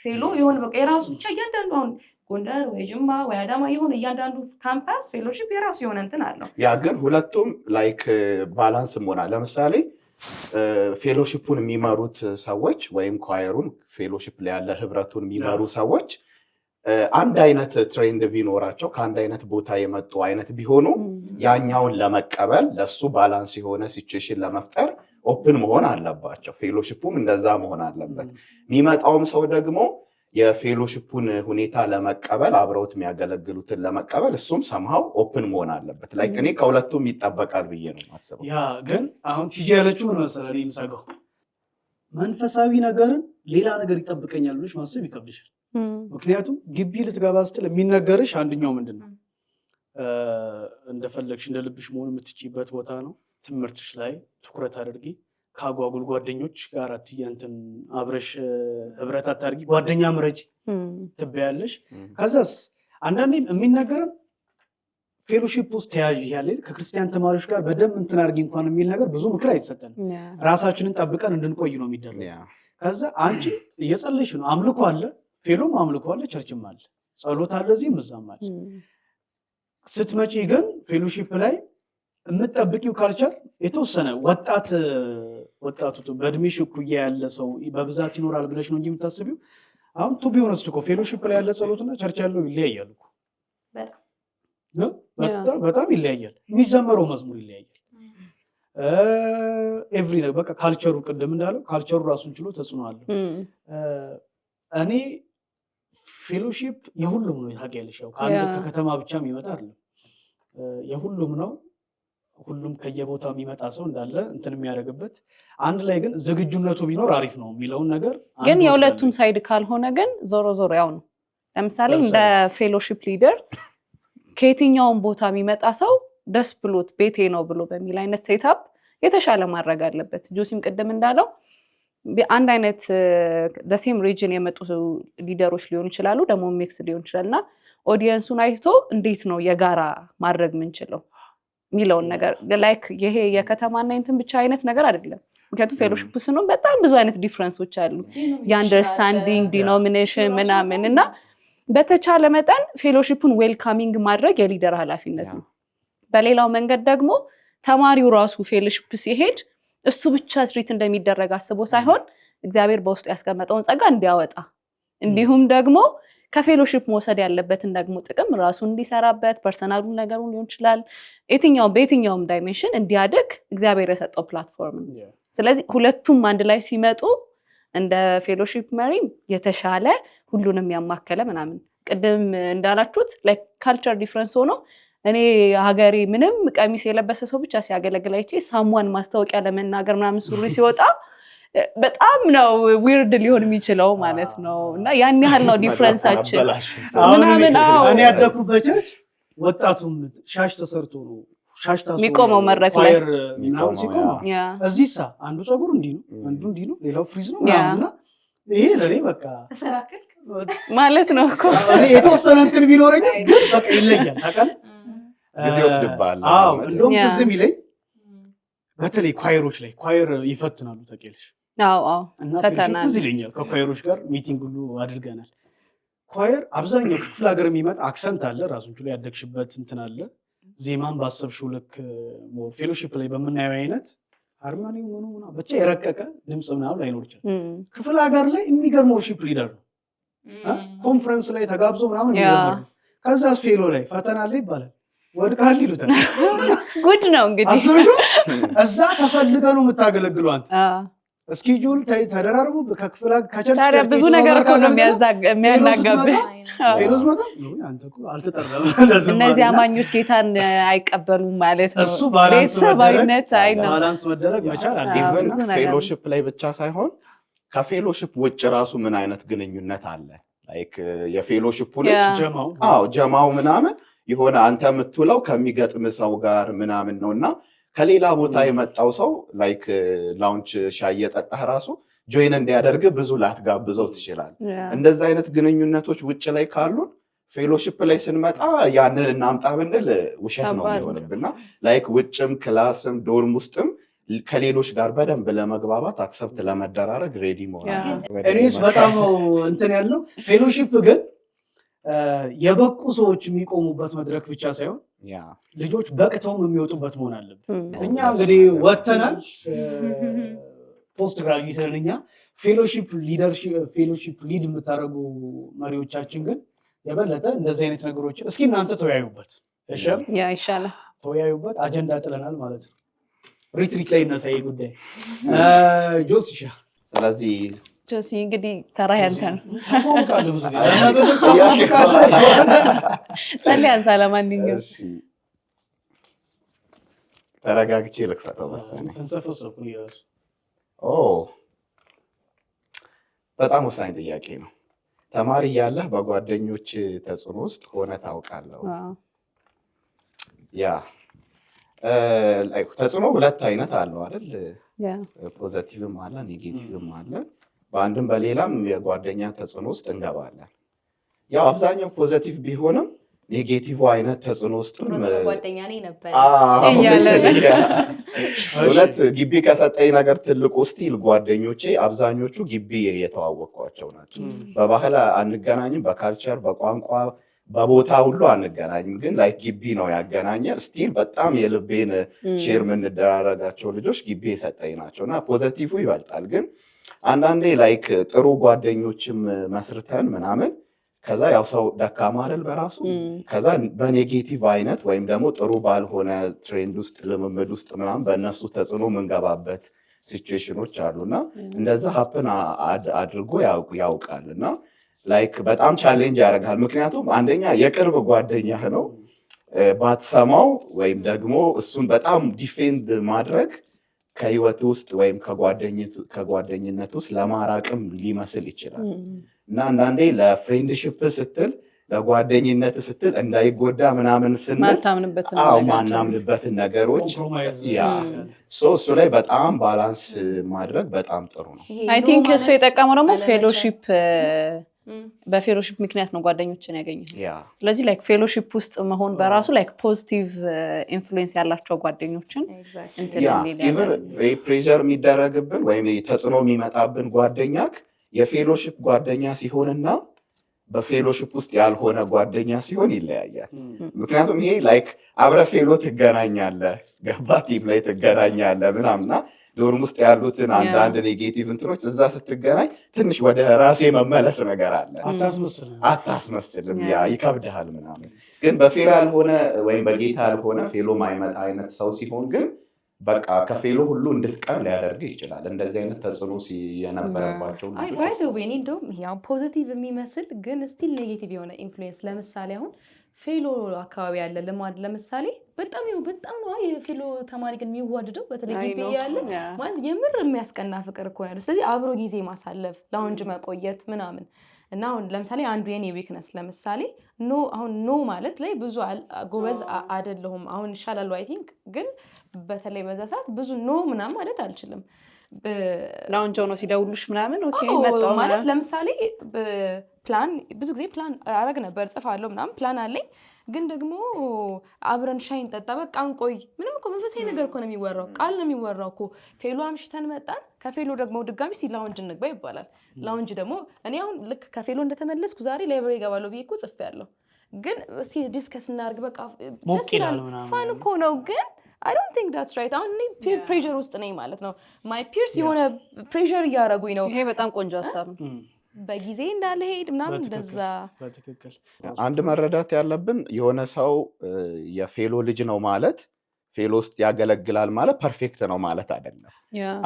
ፌሎ የሆነ በቃ የራሱ ብቻ እያንዳንዱ አሁን ጎንደር ወይ ጅማ ወይ አዳማ የሆነ እያንዳንዱ ካምፓስ ፌሎሺፕ የራሱ የሆነ እንትን አለው። ያ ግን ሁለቱም ላይክ ባላንስ መሆን ለምሳሌ ፌሎሺፑን የሚመሩት ሰዎች ወይም ኳየሩን ፌሎሺፕ ላይ ያለ ህብረቱን የሚመሩ ሰዎች አንድ አይነት ትሬንድ ቢኖራቸው ከአንድ አይነት ቦታ የመጡ አይነት ቢሆኑ ያኛውን ለመቀበል ለሱ ባላንስ የሆነ ሲቹዌሽን ለመፍጠር ኦፕን መሆን አለባቸው። ፌሎሺፑም እንደዛ መሆን አለበት። የሚመጣውም ሰው ደግሞ የፌሎሺፑን ሁኔታ ለመቀበል አብረውት የሚያገለግሉትን ለመቀበል እሱም ሰምሃው ኦፕን መሆን አለበት። ላይክ እኔ ከሁለቱም ይጠበቃል ብዬ ነው ማስበው። ያ ግን አሁን ቲጂ ያለችው ምን መሰለህ እኔ የምሰጋው መንፈሳዊ ነገርን ሌላ ነገር ይጠብቀኛል ብለሽ ማሰብ ይከብድሻል። ምክንያቱም ግቢ ልትገባ ስትል የሚነገርሽ አንደኛው ምንድነው እንደፈለግሽ እንደልብሽ መሆን የምትችይበት ቦታ ነው። ትምህርትሽ ላይ ትኩረት አድርጊ። ከአጓጉል ጓደኞች ጋር አትያንትን አብረሽ ህብረት አታርጊ። ጓደኛ ምረጭ ትበያለሽ። ከዛስ አንዳንዴ የሚነገርን ፌሎሺፕ ውስጥ ተያዥ ያለ ከክርስቲያን ተማሪዎች ጋር በደንብ እንትን አድርጊ እንኳን የሚል ነገር ብዙ ምክር አይሰጠንም። ራሳችንን ጠብቀን እንድንቆይ ነው የሚደረገው። ከዛ አንቺ እየጸለይሽ ነው። አምልኮ አለ፣ ፌሎም አምልኮ አለ፣ ቸርችም አለ፣ ጸሎት አለ፣ እዚህም እዛም አለ። ስትመጪ ግን ፌሎሺፕ ላይ የምትጠብቂው ካልቸር የተወሰነ ወጣቱ በእድሜሽ እኩያ ያለ ሰው በብዛት ይኖራል ብለሽ ነው እንጂ የምታስቢው። አሁን ቱ ቢሆነስ እኮ ፌሎሺፕ ላይ ያለ ጸሎትና ቸርች ያለው ይለያያል እኮ በጣም ይለያያል። የሚዘመረው መዝሙር ይለያያል። ኤቭሪ ነገር በቃ ካልቸሩ ቅድም እንዳለው ካልቸሩ ራሱን ችሎ ተጽዕኖ አለው። እኔ ፌሎሺፕ የሁሉም ነው ታውቂያለሽ። ያው ከአንድ ከከተማ ብቻ የሚመጣ አይደለም፣ የሁሉም ነው። ሁሉም ከየቦታው የሚመጣ ሰው እንዳለ እንትን የሚያደርግበት አንድ ላይ ግን ዝግጁነቱ ቢኖር አሪፍ ነው የሚለውን ነገር ግን የሁለቱም ሳይድ ካልሆነ ግን ዞሮ ዞሮ ያው ነው። ለምሳሌ እንደ ፌሎሺፕ ሊደር ከየትኛውም ቦታ የሚመጣ ሰው ደስ ብሎት ቤቴ ነው ብሎ በሚል አይነት ሴታፕ የተሻለ ማድረግ አለበት። ጆሲም ቅድም እንዳለው አንድ አይነት ደሴም ሪጅን የመጡ ሊደሮች ሊሆኑ ይችላሉ፣ ደግሞ ሚክስ ሊሆን ይችላልና ኦዲየንሱን አይቶ እንዴት ነው የጋራ ማድረግ ምንችለው ሚለውን ነገር ላይክ ይሄ የከተማና እንትን ብቻ አይነት ነገር አይደለም። ምክንያቱም ፌሎሺፕ ስንሆን በጣም ብዙ አይነት ዲፍረንሶች አሉ፣ የአንደርስታንዲንግ ዲኖሚኔሽን ምናምን እና በተቻለ መጠን ፌሎሺፑን ዌልካሚንግ ማድረግ የሊደር ኃላፊነት ነው። በሌላው መንገድ ደግሞ ተማሪው ራሱ ፌሎሺፕ ሲሄድ እሱ ብቻ ትሪት እንደሚደረግ አስቦ ሳይሆን እግዚአብሔር በውስጡ ያስቀመጠውን ጸጋ እንዲያወጣ እንዲሁም ደግሞ ከፌሎሺፕ መውሰድ ያለበትን ደግሞ ጥቅም ራሱ እንዲሰራበት ፐርሰናሉ ነገሩን ሊሆን ይችላል በየትኛውም ዳይሜንሽን እንዲያድግ እግዚአብሔር የሰጠው ፕላትፎርም ነው። ስለዚህ ሁለቱም አንድ ላይ ሲመጡ እንደ ፌሎሺፕ መሪም የተሻለ ሁሉንም ያማከለ ምናምን ቅድም እንዳላችሁት ላይክ ካልቸር ዲፍረንስ ሆኖ እኔ ሀገሬ ምንም ቀሚስ የለበሰ ሰው ብቻ ሲያገለግል አይቼ ሳሟን ማስታወቂያ ለመናገር ምናምን ሱሪ ሲወጣ በጣም ነው ዊርድ ሊሆን የሚችለው ማለት ነው። እና ያን ያህል ነው ዲፍረንሳችን ምናምን። እኔ ያደኩበት ቸርች ወጣቱም ሻሽ ተሰርቶ ነው ሻሽ ታስሮ የሚቆመው መድረክ ላይ ምናምን ሲቆም እዚህሳ አንዱ ፀጉር እንዲህ ነው፣ አንዱ እንዲህ ነው፣ ሌላው ፍሪዝ ነው ምናምንና ይሄ ለኔ በቃ ማለት ነው እኮ እኔ የተወሰነ እንትን ቢኖረኝ ግን በቃ ይለያል። ታውቃለህ ጊዜ ወስድብሃል። አዎ እንደውም ትዝ የሚለኝ በተለይ ኳየሮች ላይ ኳየር ይፈትናሉ ታውቂያለሽ። አዎ እና ትዝ ይለኛል ከኳየሮች ጋር ሚቲንግ ሁሉ አድርገናል። ኳየር አብዛኛው ክፍለ ሀገር የሚመጣ አክሰንት አለ፣ ራሱን ችሎ ያደግሽበት እንትን አለ። ዜማን ባሰብሽው ልክ ፌሎሺፕ ላይ በምናየው አይነት ሃርሞኒው ምኑ ብቻ የረቀቀ ድምፅ ምናምን ላይኖር ይችላል። ክፍለ ሀገር ላይ የሚገርመው ወርሺፕ ሊደር ነው። ኮንፈረንስ ላይ ተጋብዞ ምናምን ይዘምራል። ከዛስ ፌሎ ላይ ፈተና አለ ይባላል፣ ወድቃል ይሉታል። ጉድ ነው እንግዲህ አስበሽው እዛ ተፈልገ ነው የምታገለግለው አንተ እስኪጁል ተደራርቡ ከክፍለ ከቸርች ታዲያ ብዙ ነገር እኮ ነው የሚያናጋብህ። ፌሎስ መጣ አንተ እኮ አልተጠራም። እነዚህ አማኞች ጌታን አይቀበሉም ማለት ነው። እሱ ቤተሰባዊነት አይ ነው ባላንስ መደረግ መቻል አለ። ኢቨን ፌሎሺፕ ላይ ብቻ ሳይሆን ከፌሎሺፕ ውጭ ራሱ ምን አይነት ግንኙነት አለ? ላይክ የፌሎሺፕ ልጅ ጀማው ምናምን የሆነ አንተ የምትውለው ከሚገጥም ሰው ጋር ምናምን ነውና ከሌላ ቦታ የመጣው ሰው ላይክ ላውንች ሻይ እየጠጣህ ራሱ ጆይን እንዲያደርግ ብዙ ላትጋብዘው ትችላል። እንደዚህ አይነት ግንኙነቶች ውጭ ላይ ካሉን ፌሎሺፕ ላይ ስንመጣ ያንን እናምጣ ብንል ውሸት ነው የሚሆንብና ላይክ ውጭም ክላስም ዶርም ውስጥም ከሌሎች ጋር በደንብ ለመግባባት አክሰፕት ለመደራረግ ሬዲ መሆን። እኔስ በጣም ነው እንትን ያለው ፌሎሺፕ ግን የበቁ ሰዎች የሚቆሙበት መድረክ ብቻ ሳይሆን ልጆች በቅተውም የሚወጡበት መሆን አለበት። እኛ እንግዲህ ወተናል ፖስት ግራጁዌትን እኛ ፌሎሺፕ ሊድ የምታደርጉ መሪዎቻችን ግን የበለጠ እንደዚህ አይነት ነገሮችን እስኪ እናንተ ተወያዩበት። ይሻላል ተወያዩበት። አጀንዳ ጥለናል ማለት ነው። ሪትሪት ላይ እነሳ ጉዳይ ጆሲሻ። ስለዚህ ጆሲ እንግዲህ ተራ ያንተ ነው። ታውቃለህ ብዙ ጸልይ አንሳ። ለማንኛውም ተረጋግቼ ልክፈተው መሰለኝ። ተንሰፈሰፉ ይላል። በጣም ወሳኝ ጥያቄ ነው። ተማሪ እያለህ በጓደኞች ተጽዕኖ ውስጥ ሆነ ታውቃለህ? ያ ተጽዕኖ ሁለት አይነት አለው አይደል? ፖዘቲቭም አለ ኔጌቲቭም አለ። በአንድም በሌላም የጓደኛ ተጽዕኖ ውስጥ እንገባለን። ያው አብዛኛው ፖዘቲቭ ቢሆንም ኔጌቲቭ አይነት ተጽዕኖ ውስጥ ጓደኛ ነኝ ነበር እውነት ግቢ ከሰጠኝ ነገር ትልቁ ስቲል ጓደኞቼ አብዛኞቹ ግቢ የተዋወቅኳቸው ናቸው። በባህል አንገናኝም፣ በካልቸር በቋንቋ በቦታ ሁሉ አንገናኝም፣ ግን ላይክ ግቢ ነው ያገናኘን። ስቲል በጣም የልቤን ሼር የምንደራረጋቸው ልጆች ግቢ የሰጠኝ ናቸው እና ፖዘቲቭ ይበልጣል። ግን አንዳንዴ ላይክ ጥሩ ጓደኞችም መስርተን ምናምን ከዛ ያው ሰው ደካማ አይደል በራሱ ከዛ በኔጌቲቭ አይነት ወይም ደግሞ ጥሩ ባልሆነ ትሬንድ ውስጥ ልምምድ ውስጥ ምናምን በእነሱ ተጽዕኖ የምንገባበት ሲቹዌሽኖች አሉና እንደዛ ሀፕን አድርጎ ያውቃል እና ላይክ በጣም ቻሌንጅ ያደርጋል። ምክንያቱም አንደኛ የቅርብ ጓደኛህ ነው፣ ባትሰማው ወይም ደግሞ እሱን በጣም ዲፌንድ ማድረግ ከህይወት ውስጥ ወይም ከጓደኝነት ውስጥ ለማራቅም ሊመስል ይችላል እና አንዳንዴ ለፍሬንድሽፕ ስትል ለጓደኝነት ስትል እንዳይጎዳ ምናምን ስንል ማናምንበትን ነገሮች እሱ ላይ በጣም ባላንስ ማድረግ በጣም ጥሩ ነው። አይ ቲንክ እሱ የጠቀመው ደግሞ ፌሎሺፕ በፌሎሺፕ ምክንያት ነው ጓደኞችን ያገኘው። ስለዚህ ላይክ ፌሎሺፕ ውስጥ መሆን በራሱ ላይክ ፖዚቲቭ ኢንፍሉዌንስ ያላቸው ጓደኞችን ፕሬዠር የሚደረግብን ወይም ተጽዕኖ የሚመጣብን ጓደኛክ የፌሎሺፕ ጓደኛ ሲሆንና በፌሎሺፕ ውስጥ ያልሆነ ጓደኛ ሲሆን ይለያያል። ምክንያቱም ይሄ ላይክ አብረ ፌሎ ትገናኛለህ፣ ገባ ቲም ላይ ትገናኛለህ ምናምና ዶርም ውስጥ ያሉትን አንዳንድ ኔጌቲቭ እንትኖች እዛ ስትገናኝ ትንሽ ወደ ራሴ መመለስ ነገር አለ። አታስመስልም፣ ያ ይከብድሃል ምናምን። ግን በፌሎ ያልሆነ ወይም በጌታ ያልሆነ ፌሎ ማይመጣ አይነት ሰው ሲሆን ግን በቃ ከፌሎ ሁሉ እንድትቀር ሊያደርግ ይችላል። እንደዚህ አይነት ተጽዕኖ የነበረባቸው ባይ ዘ ዌይ እንደውም ያው ፖዚቲቭ የሚመስል ግን ስቲል ኔጌቲቭ የሆነ ኢንፍሉዌንስ ለምሳሌ አሁን ፌሎ አካባቢ ያለ ልማድ ለምሳሌ በጣም ነው የፌሎ ተማሪ ግን የሚዋደደው በተለይ ግቢ ያለ ማለት የምር የሚያስቀና ፍቅር እኮ ነው። ስለዚህ አብሮ ጊዜ ማሳለፍ፣ ላውንጅ መቆየት ምናምን እና አሁን ለምሳሌ አንዱ የኔ ዊክነስ ለምሳሌ ኖ ማለት ላይ ብዙ ጎበዝ አይደለሁም። አሁን ይሻላል አይ ቲንክ ግን በተለይ በዛ ሰዓት ብዙ ኖ ምናምን ማለት አልችልም። ላውንጅ ሆኖ ሲደውሉሽ ምናምን ኦኬ መጣው ማለት ለምሳሌ ፕላን ብዙ ጊዜ ፕላን አረግ ነበር ጽፋለሁ ምናምን ፕላን አለኝ። ግን ደግሞ አብረን ሻይ እንጠጣ በቃ እንቆይ ምንም እኮ መንፈሳዊ ነገር እኮ ነው የሚወራው፣ ቃል ነው የሚወራው እኮ። ፌሎ አምሽተን መጣን፣ ከፌሎ ደግሞ ድጋሚ እስቲ ላውንጅ እንግባ ይባላል። ላውንጅ ደግሞ እኔ አሁን ልክ ከፌሎ እንደተመለስኩ ዛሬ ላይብረሪ እገባለሁ ብዬ እኮ ጽፌያለሁ። ግን እስቲ ዲስከስ እናድርግ በቃ ሞቅ ይላል ምናምን ፋን እኮ ነው ግን I don't think that's right። አሁን እኔ ፒር ፕሬሸር ውስጥ ነኝ ማለት ነው። ማይ ፒርስ የሆነ ፕሬሸር እያደረጉኝ ነው። ይሄ በጣም ቆንጆ ሀሳብ ነው። በጊዜ እንዳልሄድ ምናምን እንደዛ። በትክክል አንድ መረዳት ያለብን የሆነ ሰው የፌሎ ልጅ ነው ማለት ፌሎ ውስጥ ያገለግላል ማለት ፐርፌክት ነው ማለት አይደለም።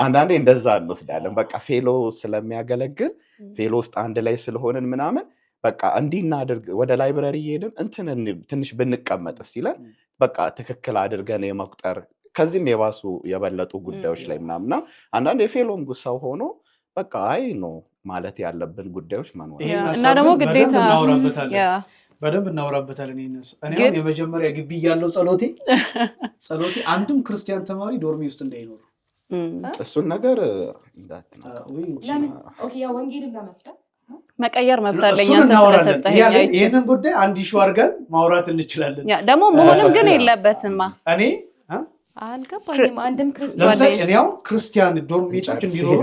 አንዳንዴ እንደዛ እንወስዳለን። በቃ ፌሎ ስለሚያገለግል ፌሎ ውስጥ አንድ ላይ ስለሆንን ምናምን በቃ እንዲህ እናድርግ፣ ወደ ላይብረሪ እየሄድን እንትን ትንሽ ብንቀመጥ ሲለን በቃ ትክክል አድርገን የመቁጠር ከዚህም የባሱ የበለጡ ጉዳዮች ላይ ምናምና አንዳንድ የፌሎም ሰው ሆኖ በቃ አይ ነው ማለት ያለብን ጉዳዮች መኖር እና ደግሞ ግዴታ በደንብ እናወራበታለን። እኔ አሁን የመጀመሪያ ግቢ ያለው ጸሎቴ አንድም ክርስቲያን ተማሪ ዶርሜ ውስጥ እንዳይኖር እሱን ነገር ወንጌልን ለመስራት መቀየር መብት አለኝ አንተ ስለሰጠኸኝ አይቼ ይሄንን ጉዳይ አንድ ሺው አድርገን ማውራት እንችላለን። ደግሞ መሆንም ግን የለበትም እኔ አልገባኝም። አንድም ክርስቲያን ዶርም ሜጫች እንዲኖሩ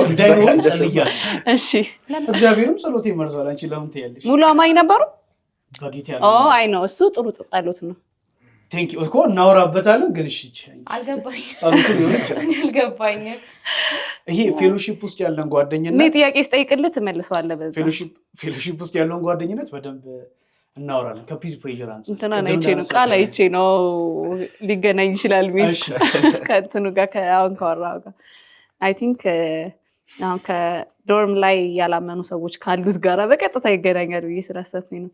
እንዳይኖሩ ጸልያለሁ። እሺ እግዚአብሔርም ጸሎቴ መርዟል። አንቺ ለምን ትያለሽ? ሙሉ አማኝ ነበሩ በጌታ ያለው አይ ነው እሱ ጥሩ ጸሎት ነው። ቴንክ ዩ እኮ እናወራበታለን። ግን እሺ አልገባኝም። ጸሎቱ ሊሆን ይችላል። አልገባኝም። ይሄ ፌሎሺፕ ውስጥ ያለን ጓደኝነት እኔ ጥያቄ ስጠይቅልህ ትመልሰዋለህ። በዛ ፌሎሺፕ ውስጥ ያለውን ጓደኝነት በደንብ እናወራለን። ከፒር ፕሬሸር አንፃር እንትና አይቼ ነው ቃል አይቼ ነው ሊገናኝ ይችላል ሚል ከእንትኑ ጋር አሁን ካወራው ጋር አይ ቲንክ አሁን ከዶርም ላይ ያላመኑ ሰዎች ካሉት ጋራ በቀጥታ ይገናኛል ብዬ ስላሰብኩኝ ነው።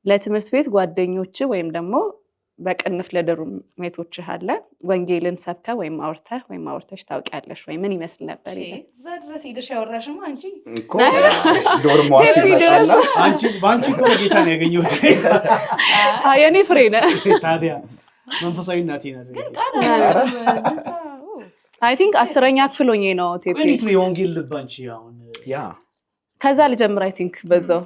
ለትምህርት ቤት ጓደኞች ወይም ደግሞ በቅንፍ ለዶርም ሜቶችህ አለ ወንጌልን ሰብከህ ወይም አውርተሽ ታውቂያለሽ ወይ? ምን ይመስል ነበር? እዛ ድረስ ሄደሽ ያወራሽማ አንቺ እኮ ዶርም ሲመጣላ በአንቺ እኮ ጌታ ነው ያገኘሁት። የኔ ፍሬ ነህ ታዲያ መንፈሳዊ እናቴ ናት። አይ ቲንክ 10ኛ ክፍል ሆኜ ነው ቴፒ የወንጌል ልብ አንቺ አሁን ከዛ ልጀምር። አይ ቲንክ በዛው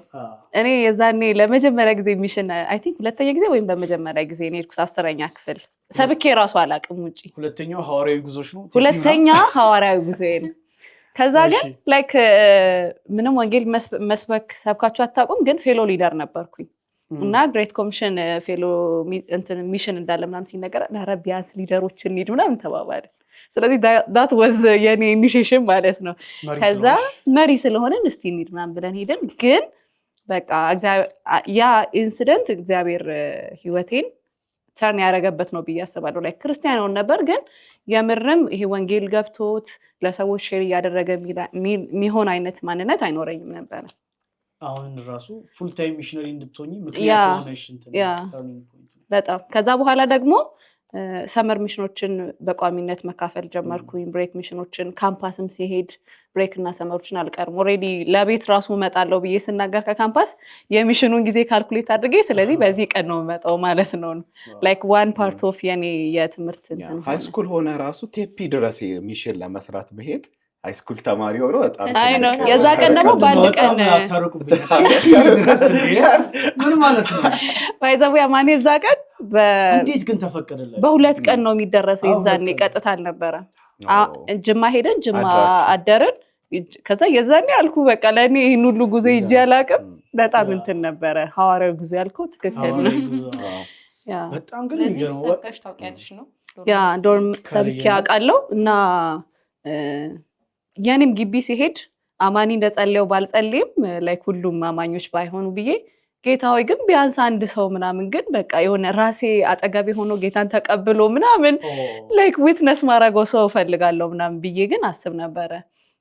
እኔ የዛኔ ለመጀመሪያ ጊዜ ሚሽን አይ ቲንክ ሁለተኛ ጊዜ ወይም በመጀመሪያ ጊዜ እኔ ሄድኩት 10ኛ ክፍል ሰብኬ ራሱ አላውቅም ውጪ። ሁለተኛው ሐዋርያዊ ጉዞሽ ነው? ሁለተኛ ሐዋርያዊ ጉዞዬ ነው። ከዛ ግን ላይክ ምንም ወንጌል መስበክ ሰብካችሁ አታውቁም፣ ግን ፌሎ ሊደር ነበርኩኝ እና ግሬት ኮሚሽን ፌሎ እንትን ሚሽን እንዳለ ምናምን ሲነገር ለአረቢያንስ ሊደሮችን ኒድ ምናምን ተባባለ። ስለዚህ ዳት ወዝ የኔ ኢኒሺዬሽን ማለት ነው። ከዛ መሪ ስለሆነን እስቲ እንሂድ ምናምን ብለን ሄድን። ግን በቃ ያ ኢንሲደንት እግዚአብሔር ህይወቴን ተርን ያደረገበት ነው ብዬ አስባለሁ። ላይ ክርስቲያን ሆን ነበር፣ ግን የምርም ይሄ ወንጌል ገብቶት ለሰዎች ሼር እያደረገ የሚሆን አይነት ማንነት አይኖረኝም ነበር። አሁን ራሱ ፉል ታይም ሚሽነሪ እንድትሆኚ ምክንያት ሆነሽ በጣም ከዛ በኋላ ደግሞ ሰመር ሚሽኖችን በቋሚነት መካፈል ጀመርኩኝ። ብሬክ ሚሽኖችን ካምፓስም ሲሄድ ብሬክ እና ሰመሮችን አልቀርም። ኦልሬዲ ለቤት ራሱ እመጣለሁ ብዬ ስናገር ከካምፓስ የሚሽኑን ጊዜ ካልኩሌት አድርጌ ስለዚህ በዚህ ቀን ነው እመጣው ማለት ነው። ላይክ ዋን ፓርት ኦፍ የኔ የትምህርት ሃይስኩል ሆነ ራሱ ቴፒ ድረስ ሚሽን ለመስራት መሄድ ሃይስኩል ተማሪ ሆኖ በጣም አይ ነው። የዛ ቀን ደግሞ በአንድ ቀን ምን ማለት ነው? ባይዘው ያማኔ የዛ ቀን እንዴት ግን ተፈቀደላችሁ? በሁለት ቀን ነው የሚደረሰው። የዛኔ ቀጥታ አልነበረ። ጅማ ሄደን ጅማ አደረን። ከዛ የዛኔ አልኩ በቃ ለኔ ይሄን ሁሉ ጉዞ ሂጄ አላውቅም። በጣም እንትን ነበረ ሐዋርያዊ ጉዞ ያልኩት ትክክል ነው። በጣም ግን ይገርም ሰብከሽ ታውቂያለሽ ነው? ዶርም ሰብኬ አውቃለሁ እና የኔም ግቢ ሲሄድ አማኒ እንደጸለየው ባልጸልይም ላይክ ሁሉም አማኞች ባይሆኑ ብዬ ጌታ ሆይ ግን ቢያንስ አንድ ሰው ምናምን ግን በቃ የሆነ ራሴ አጠገቤ ሆኖ ጌታን ተቀብሎ ምናምን ላይክ ዊትነስ ማድረገው ሰው እፈልጋለሁ ምናምን ብዬ ግን አስብ ነበረ።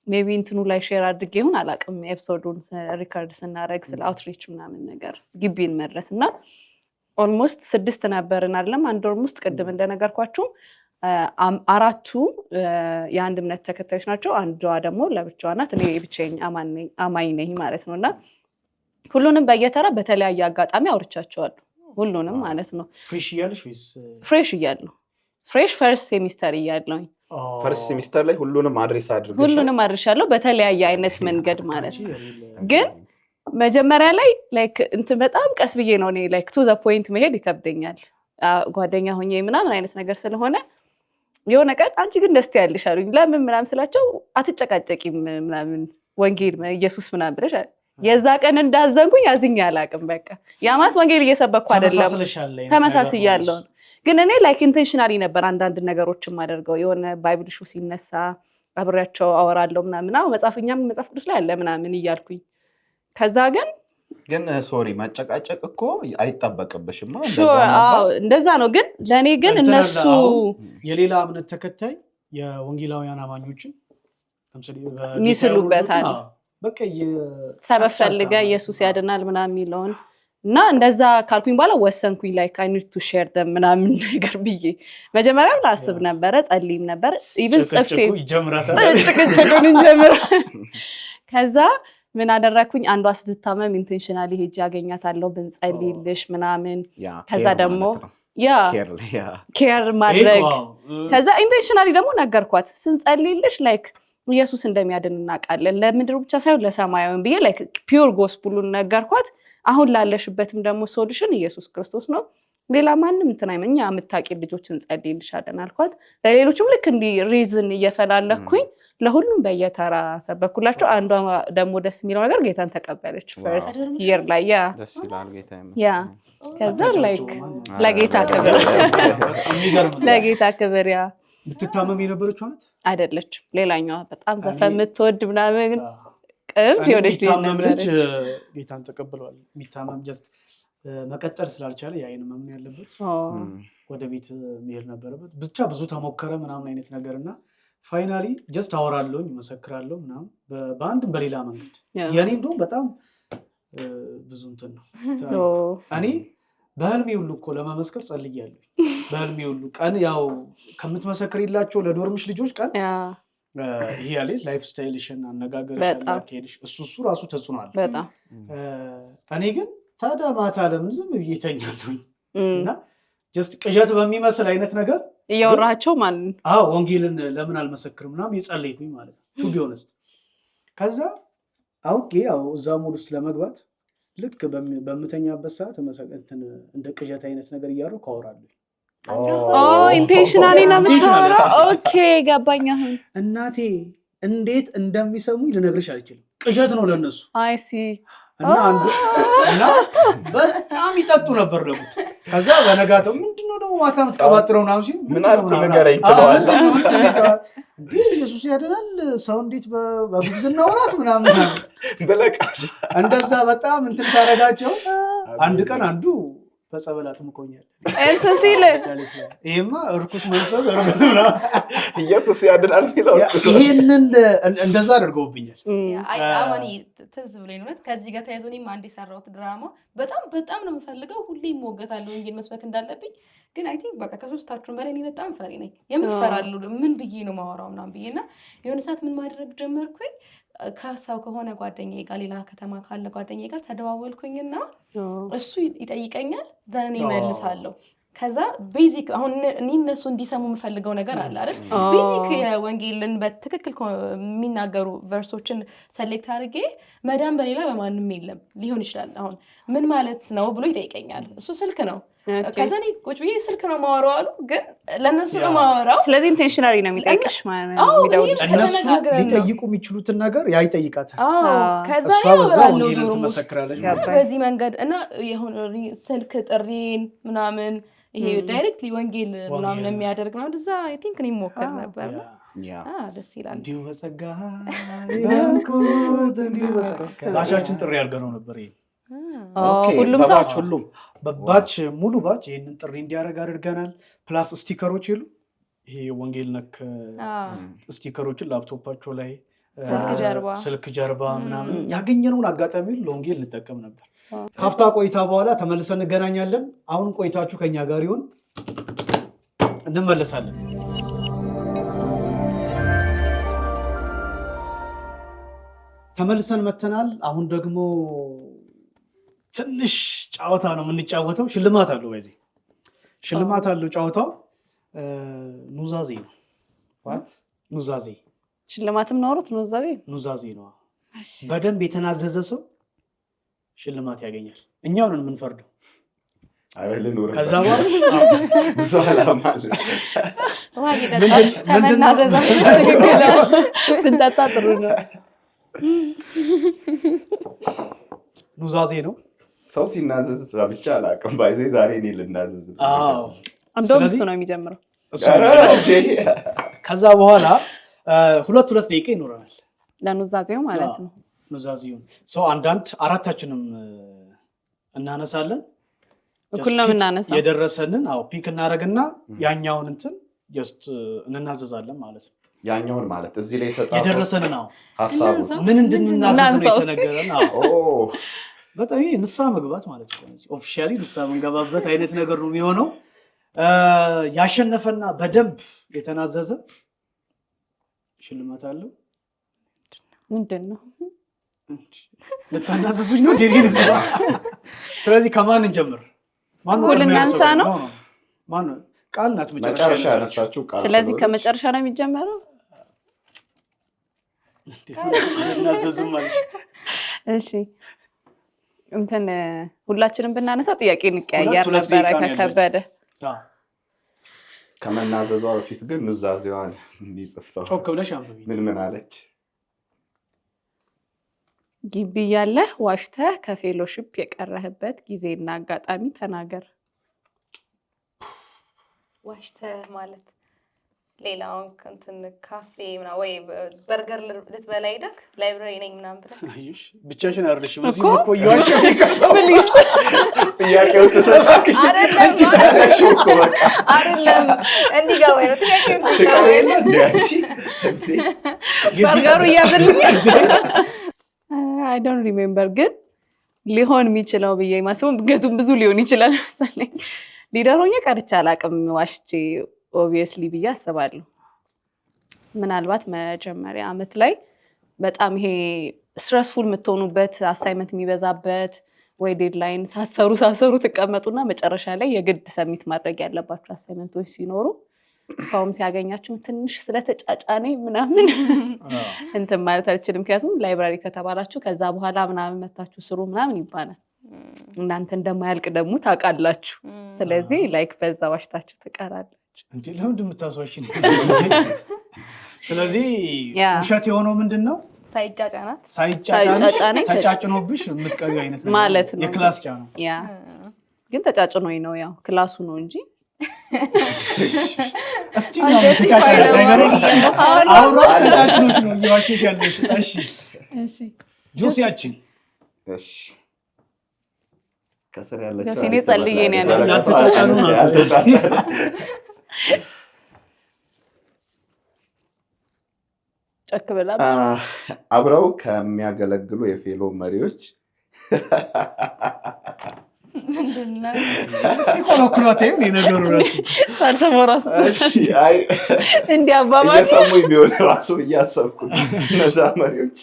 ሜቢ እንትኑ ላይ ሼር አድርጌ ይሁን አላውቅም። ኤፒሶዱን ሪካርድ ስናደርግ ስለ አውትሪች ምናምን ነገር ግቢን መድረስ እና ኦልሞስት 6 ነበርን አይደለም አንድ ዶርም ውስጥ ቅድም እንደነገርኳችሁ 4ቱ የአንድ እምነት ተከታዮች ናቸው። አንዷ ደግሞ ለብቻዋ ናት። እኔ ብቻዬን አማኝ ነኝ ማለት ነውና ሁሉንም በየተራ በተለያየ አጋጣሚ አውርቻቸዋለሁ። ሁሉንም ማለት ነው። ፍሬሽ እያለሽ ወይስ ፍሬሽ እያለሁ? ፍሬሽ ፈርስት ሴሚስተር እያለሁ ፈርስት ሴሚስተር ላይ ሁሉንም አድሬስ አድርገሻል? ሁሉንም አድርሻለሁ በተለያየ አይነት መንገድ ማለት ነው። ግን መጀመሪያ ላይ ላይክ እንትን በጣም ቀስ ብዬ ነው እኔ ላይክ ቱ ዘ ፖይንት መሄድ ይከብደኛል። ጓደኛ ሆኜ ምናምን አይነት ነገር ስለሆነ የሆነ ቀን አንቺ ግን ደስ ያለሽ አሉኝ። ለምን ምናምን ስላቸው አትጨቃጨቂም ምናምን ወንጌል ኢየሱስ ምናምን ብለሽ የዛ ቀን እንዳዘንኩኝ አዝኛ አላውቅም። በቃ ያማት ወንጌል እየሰበኩ አይደለም ተመሳስያለሁ። ግን እኔ ላይክ ኢንቴንሽናሊ ነበር አንዳንድ ነገሮችን ማደርገው። የሆነ ባይብል ሹ ሲነሳ አብሬያቸው አወራለሁ ምናምን መጽሐፍኛም መጽሐፍ ቅዱስ ላይ አለ ምናምን እያልኩኝ ከዛ ግን ሶሪ መጨቃጨቅ እኮ አይጠበቅብሽም። እንደዛ ነው። ግን ለእኔ ግን እነሱ የሌላ እምነት ተከታይ የወንጌላውያን አማኞችን ሚስሉበታል። በቃ ሰበብ ፈልገህ ኢየሱስ ያድናል ምናምን የሚለውን እና እንደዛ ካልኩኝ በኋላ ወሰንኩኝ ላይክ አይ ኒድ ቱ ሼር them ምናምን ነገር ብዬ መጀመሪያ ላስብ ነበረ ጸልይም ነበር ኢቭን ጽፌ ጭቅጭቁን እንጀምር ከዛ ምን አደረኩኝ አንዷ ስትታመም ኢንቴንሽናሊ ሄጄ አገኛታለሁ ብንጸልይልሽ ምናምን ከዛ ደግሞ ኬር ማድረግ ከዛ ኢንቴንሽናሊ ደግሞ ነገርኳት ስንጸልይልሽ ላይክ ኢየሱስ እንደሚያድን እናውቃለን ለምድር ብቻ ሳይሆን ለሰማያዊም ብዬ ላይክ ፒውር ጎስፑሉን ነገርኳት አሁን ላለሽበትም ደግሞ ሶሉሽን ኢየሱስ ክርስቶስ ነው ሌላ ማንም እንትን አይመኛ የምታቂ ልጆችን ጸልይልሻለን አልኳት ለሌሎችም ልክ እንዲ ሪዝን እየፈላለኩኝ ለሁሉም በየተራ ሰበኩላቸው አንዷ ደግሞ ደስ የሚለው ነገር ጌታን ተቀበለች ፈርስት ይር ላይ ያ ከዛ ላይክ ለጌታ ክብር ለጌታ ክብር ያ ልትታመም የነበረችው ማለት አይደለች ሌላኛዋ በጣም ዘፈን የምትወድ ምናምን ቀብድ የሆነች ልጅ ጌታን ተቀብለዋል የሚታመም ጀስት መቀጠል ስላልቻለ የአይን ህመም ያለበት ወደ ቤት መሄድ ነበረበት ብቻ ብዙ ተሞከረ ምናምን አይነት ነገርና ፋይናሊ ጀስት አወራለሁኝ መሰክራለሁ ምናምን በአንድም በሌላ መንገድ የኔ እንደውም በጣም ብዙ እንትን ነው እኔ በህልሜ ሁሉ እኮ ለመመስከር ጸልያለሁ በህልሜ ሁሉ ቀን ያው ከምትመሰክሪላቸው ለዶርምሽ ልጆች ቀን ይሄ ያለ ላይፍ ስታይልሽን አነጋገርሽ አካሄድሽ እሱ ራሱ ተጽኗል በጣም እኔ ግን ታዲያ ማታ ለምን ዝም ብዬ እተኛለሁኝ እና ጀስት ቅዠት በሚመስል አይነት ነገር እያወራቸው ማን ወንጌልን ለምን አልመሰክርም ምናምን የጸለይኩኝ ማለት ነው ቱ ቢ ኦነስት ከዛ አውቄ ያው እዛ ሙድ ውስጥ ለመግባት ልክ በምተኛበት ሰዓት እንደ ቅዠት አይነት ነገር እያደረኩ አወራለሁ ኢንቴንሽናሊ ነው የምታወራው ኦኬ ገባኝ አሁን እናቴ እንዴት እንደሚሰሙኝ ልነግርሽ አልችልም ቅዠት ነው ለነሱ አይ ሲ እና በጣም ይጠጡ ነበር ለሙት ከዛ በነጋታው ምንድነው ደግሞ ማታ የምትቀባጥረው ምናምን ሲል እንዴ ኢየሱስ ያድናል ሰው እንዴት በጉብዝና ወራት ምናምን በለቃሽ እንደዛ በጣም እንትን ሳረጋቸው አንድ ቀን አንዱ በጸበላት ምቆኛል እንትን ሲል ይሄማ እርኩስ መንፈስ እርኩስና ኢየሱስ ያድናል ይላል ይሄንን እንደዛ አድርገውብኛል አማኒ ትዝ ብሎኝ ነው ከዚህ ጋር ተያይዞ እኔም አንድ የሰራሁት ድራማ በጣም ነው የምፈልገው ሁሌም ሞገታለሁ እንግዲህ መስበክ እንዳለብኝ ግን አይ ቲንክ በቃ ከሶስታችሁም በላይ እኔ በጣም ፈሪ ነኝ የምን ፈራለሁ ምን ብዬ ነው ማወራው ምናምን ብዬና የሆነ ሰዓት ምን ማድረግ ጀመርኩኝ ከሰው ከሆነ ጓደኛዬ ጋር ሌላ ከተማ ካለ ጓደኛዬ ጋር ተደዋወልኩኝና እሱ ይጠይቀኛል ዘን እመልሳለሁ ከዛ ቤዚክ አሁን እነሱ እንዲሰሙ የምፈልገው ነገር አለ አይደል ቤዚክ የወንጌልን በትክክል የሚናገሩ ቨርሶችን ሰሌክት አድርጌ መዳን በሌላ በማንም የለም ሊሆን ይችላል አሁን ምን ማለት ነው ብሎ ይጠይቀኛል እሱ ስልክ ነው ከዛ እኔ ቁጭ ብዬ ስልክ ነው የማወራው አሉ ግን ለእነሱ ነው የማወራው ስለዚህ ኢንቴንሽናሊ ነው የሚጠይቅሽ ማለት ነው የሚደውልሽ እነሱ ሊጠይቁ የሚችሉትን ነገር ያ ይጠይቃታል ከዛ እሷ በዛ ወንጌልን ትመሰክራለች በዚህ መንገድ እና የሆነ ስልክ ጥሪን ምናምን ይሄ ዳይሬክትሊ ወንጌል ምናምን የሚያደርግ ነው እንደዛ አይ ቲንክ እኔ ሞከር ነበር ደስ ይላል እንዲሁ በጸጋ ይላልኩት እንዲሁ በጸጋ ባቻችን ጥሪ አድርገነው ነበር ይሄ ሁሉም ሰው ሁሉም በባች ሙሉ ባች ይሄንን ጥሪ እንዲያደርግ አድርገናል ፕላስ ስቲከሮች ይሉ ይሄ ወንጌል ነክ ስቲከሮችን ላፕቶፓቸው ላይ ስልክ ጀርባ ምናምን ያገኘነውን አጋጣሚ ለወንጌል እንጠቀም ነበር ካፍታ ቆይታ በኋላ ተመልሰን እንገናኛለን አሁን ቆይታችሁ ከኛ ጋር ይሁን እንመለሳለን ተመልሰን መተናል አሁን ደግሞ ትንሽ ጫወታ ነው የምንጫወተው ሽልማት አለው በዚህ ሽልማት አለው ጫወታው ኑዛዜ ነው ኑዛዜ ሽልማትም ኖሩት ኑዛዜ ነው በደንብ የተናዘዘ ሰው ሽልማት ያገኛል እኛው ነን የምንፈርደው ከዛ በኋላ ብዙ ዓላማ አለ ብንጠጣ ጥሩ ነው ኑዛዜ ነው ሰው ሲናዘዝ ብቻ አላውቅም ባይዘ ዛሬ እኔ ልናዘዝ እንደውም እሱ ነው የሚጀምረው ከዛ በኋላ ሁለት ደቂቃ ይኖረናል ለኑዛዜው ማለት ነው ኑዛዜውን ሰው አንዳንድ አራታችንም እናነሳለን እኩል ነው የምናነሳው የደረሰንን ፒክ እናደርግና ያኛውን እንትን ጀስት እንናዘዛለን ማለት ነው ያኛውን ማለት እዚህ ላይ ተጻፈው የደረሰንን ሐሳቡ ምን እንድንናዘዝ ነው የተነገረን በጣም ይሄ ንስሐ መግባት ማለት ነው። ኦፊሻሊ ንስሐ መንገባበት አይነት ነገር ነው የሚሆነው። ያሸነፈና በደንብ የተናዘዘ ሽልማት አለው። ምንድን ነው? ልታናዘዙኝ ነው ዴሪን ዝባ። ስለዚህ ከማን እንጀምር? እኩል እናንሳ ነው? ማን ቃል ናት መጨረሻ ያነሳችው ቃል። ስለዚህ ከመጨረሻ ነው የሚጀመረው። እናዘዝም ማለት እሺ እንትን ሁላችንም ብናነሳ ጥያቄ እንቀያየር ነበረ ከከበደ። ከመናዘዟ በፊት ግን ኑዛዜዋን እንዲጽፍ ሰው ጮክ ብለሽ አንብቢ። ምን አለች? ግቢ ያለህ ዋሽተህ ከፌሎሺፕ የቀረህበት ጊዜና አጋጣሚ ተናገር። ዋሽተህ ማለት ሌላውን እንትን ካፌ ምናምን ወይ በርገር ልትበላ ሄደክ ላይብራሪ ነኝ ምናምን ብለህ አይሽ ብቻሽን አይደለሽም እዚህ እኮ እያዋሸሁ ይቀርሰው ፕሊዝ ጥያቄው ተሰጣክ አይደለም እንዲጋው ነው ጥያቄው በርገሩ እያዘልኝ አይ ዶንት ሪሜምበር ግን ሊሆን የሚችለው ብዬ ማስበው ምክንያቱም ብዙ ሊሆን ይችላል መሰለኝ ሊደር ሆኜ ቀርቼ አላውቅም ዋሽቼ ኦብቪየስሊ ብዬ አስባለሁ። ምናልባት መጀመሪያ አመት ላይ በጣም ይሄ ስትረስፉል የምትሆኑበት አሳይመንት የሚበዛበት ወይ ዴድላይን ሳሰሩ ትቀመጡና መጨረሻ ላይ የግድ ሰሚት ማድረግ ያለባችሁ አሳይመንቶች ሲኖሩ ሰውም ሲያገኛችሁ ትንሽ ስለተጫጫኔ ምናምን እንትን ማለት አልችልም። ምክንያቱም ላይብራሪ ከተባላችሁ ከዛ በኋላ ምናምን መታችሁ ስሩ ምናምን ይባላል። እናንተ እንደማያልቅ ደግሞ ታውቃላችሁ። ስለዚህ ላይክ በዛ ዋሽታችሁ ትቀራላችሁ። እንዴ ለምንድን የምታስዋሽኝ? ስለዚህ ውሸት የሆነው ምንድነው? ሳይጫጫናት ተጫጭኖብሽ የምትቀሪው አይነት ማለት ነው። የክላስ ጫና ያ ግን ተጫጭኖኝ ነው ያው ክላሱ ነው እንጂ እስቲ ነው ተጫጫና ነገር አሁን ተጫጭኖች ነው እየዋሸሽ ያለሽ። እሺ ጆሲያችን እሺ ከስር ያለችው ሲኔ ጸልዬ ነው ያልተጫጫኑ ነው ጨክ ብላ አብረው ከሚያገለግሉ የፌሎ መሪዎች ምንድነው ሲኮለኩሏት ይሄን የነገሩ ራሱ ሳልሰማው ራሱ አይ እንዲያባባል እየሰሙኝ ቢሆን ራሱ እያሰብኩ እነዛ መሪዎች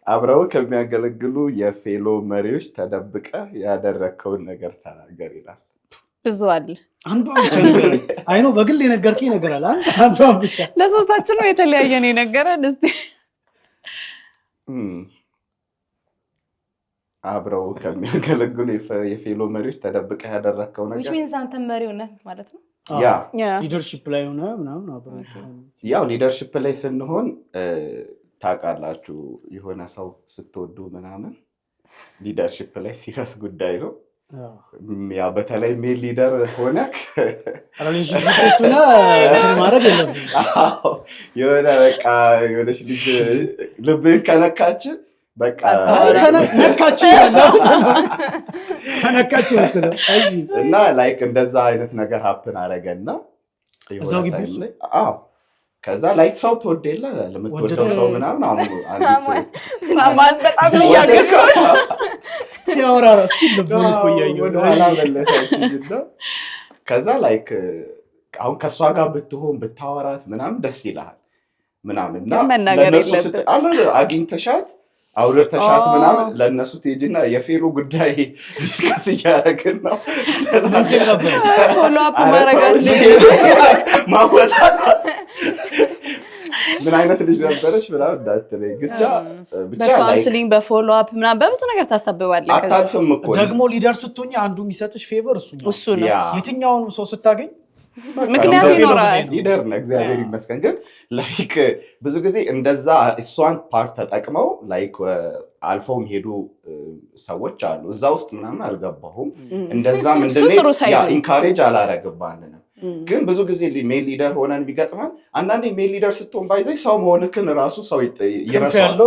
አብረው ከሚያገለግሉ የፌሎ መሪዎች ተደብቀ ያደረከውን ነገር ተናገር ይላል። ብዙ አለ። አንዷን ብቻ ነገር አይ ነው በግል የነገርከኝ ነገር አለ። አንዷን ብቻ ለሶስታችን ነው የተለያየ ነው የነገረን። እስቲ አብረው ከሚያገለግሉ የፌሎ መሪዎች ተደብቀ ያደረከው ነገር which means አንተ መሪው ነህ ማለት ነው። ያ ሊደርሺፕ ላይ ሆነ ምናምን አብረው ያው ሊደርሺፕ ላይ ስንሆን ታውቃላችሁ የሆነ ሰው ስትወዱ ምናምን ሊደርሺፕ ላይ ሲረስ ጉዳይ ነው። ያ በተለይ ሜል ሊደር ሆነክ ሪሌሽንሺፕ ውስጥና ማድረግ የለም። የሆነ በቃ የሆነች ልጅ ልብህን ከነካች በቃ ነካች ከነካች ነው እና ላይክ እንደዛ አይነት ነገር ሀፕን አረገና እዛው ግቢ ውስጥ ከዛ ላይክ ሰው ተወደለ ለምትወደው ሰው ምናምን አሁን አንዲት ማማን በጣም ያገዝኩ ሲያወራ እስኪ ልብ ቆያየው ወደ ኋላ መለሰችኝና ከዛ ላይክ አሁን ከሷ ጋር ብትሆን ብታወራት ምናምን ደስ ይላል ምናምንና ለነሱ አግኝተሻት አውርተሻት ምናምን ለነሱ ትሄጂና የፌሎ ጉዳይ ዲስከስ እያደረግን ነው ፎሎ አፕ ማረጋት ማወጣት ምን አይነት ልጅ ነበረች ምናምን እንዳትለኝ ብቻ በካውንስሊንግ በፎሎ አፕ ምናምን በብዙ ነገር ታሳብባለህ። አታልፍም እኮ ደግሞ ሊደር ስትሆኚ አንዱ የሚሰጥሽ ፌቨር እሱ ነው። የትኛውንም ሰው ስታገኝ ምክንያት ይኖራል። ሊደር ነው እግዚአብሔር ይመስገን። ግን ላይክ ብዙ ጊዜ እንደዛ እሷን ፓርት ተጠቅመው ላይክ አልፈው ሄዱ ሰዎች አሉ። እዛ ውስጥ ምናምን አልገባሁም። እንደዛ ምንድነው ያ ኢንካሬጅ አላረግባንም። ግን ብዙ ጊዜ ሜል ሊደር ሆነን ቢገጥማል አንዳንዴ ሜል ሊደር ስትሆን ባይዘይ ሰው መሆንክን ራሱ ሰው ይረሳል።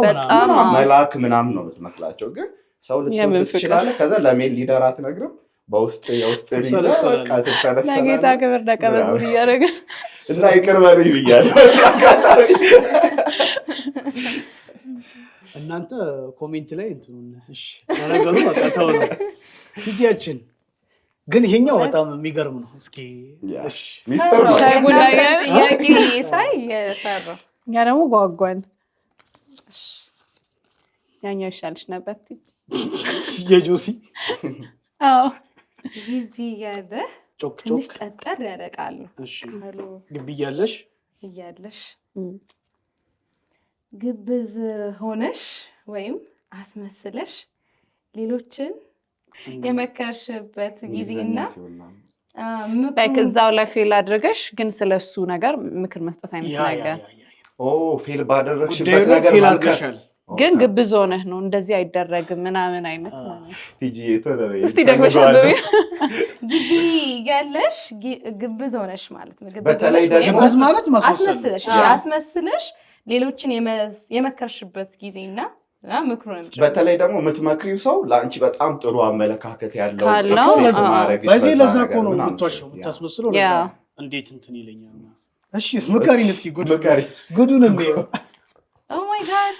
መልአክ ምናምን ነው የምትመስላቸው። ግን ሰው ልትሆን ትችላለህ። ከዛ ለሜል ሊደር አትነግርም። በውስጥ የውስጥ ለጌታ ክብር ደቀ መዝሙር እያደረገ እና ይቅር በሉኝ ብያለሁ። እናንተ ኮሜንት ላይ እንትኑን እሺ ነገሩ በቃ ተው ነው። ቲጂያችን ግን ይሄኛው በጣም የሚገርም ነው። እስኪ እሺ ሚስተር ሻይ ቡና ጥያቄ ሳይ የፈራው እኛ ደግሞ ጓጓን። ያኛው ይሻልሽ ነበር የጆሲ አዎ ግቢ ያለ ጮክ ትንሽ ጮክ ጠጠር ያደቃሉ። እሺ አሉ ግቢ እያለሽ እያለሽ ግብዝ ሆነሽ ወይም አስመስለሽ ሌሎችን የመከርሽበት ጊዜና ላይክ እዛው ላይ ፌል አድርገሽ ግን ስለሱ ነገር ምክር መስጠት አይነት ነገር ፌል ባደረግሽበት ጉዳዩ ላይ ነገር ፌል ማልቀስ አድርገሻል ግን ግብዝ ሆነህ ነው እንደዚህ አይደረግም ምናምን አይነት ቲጂ የተለበየ እስቲ ደግሞ ሻበው ግቢ ያለሽ ግብዝ ሆነሽ ማለት ነው። በተለይ ደግሞ ግብዝ ማለት ማስመሰል አስመስለሽ አስመስለሽ ሌሎችን የመከርሽበት ጊዜና ምክሩን በተለይ ደግሞ የምትመክሪው ሰው ለአንቺ በጣም ጥሩ አመለካከት ያለው ካለው በዚህ ለዛ እኮ ነው የምትዋሸው የምታስመስለው። ለዛ እንዴት እንትን ይለኛል። እሺ ምከሪን እስኪ ጉዱን እንየው። ኦ ማይ ጋድ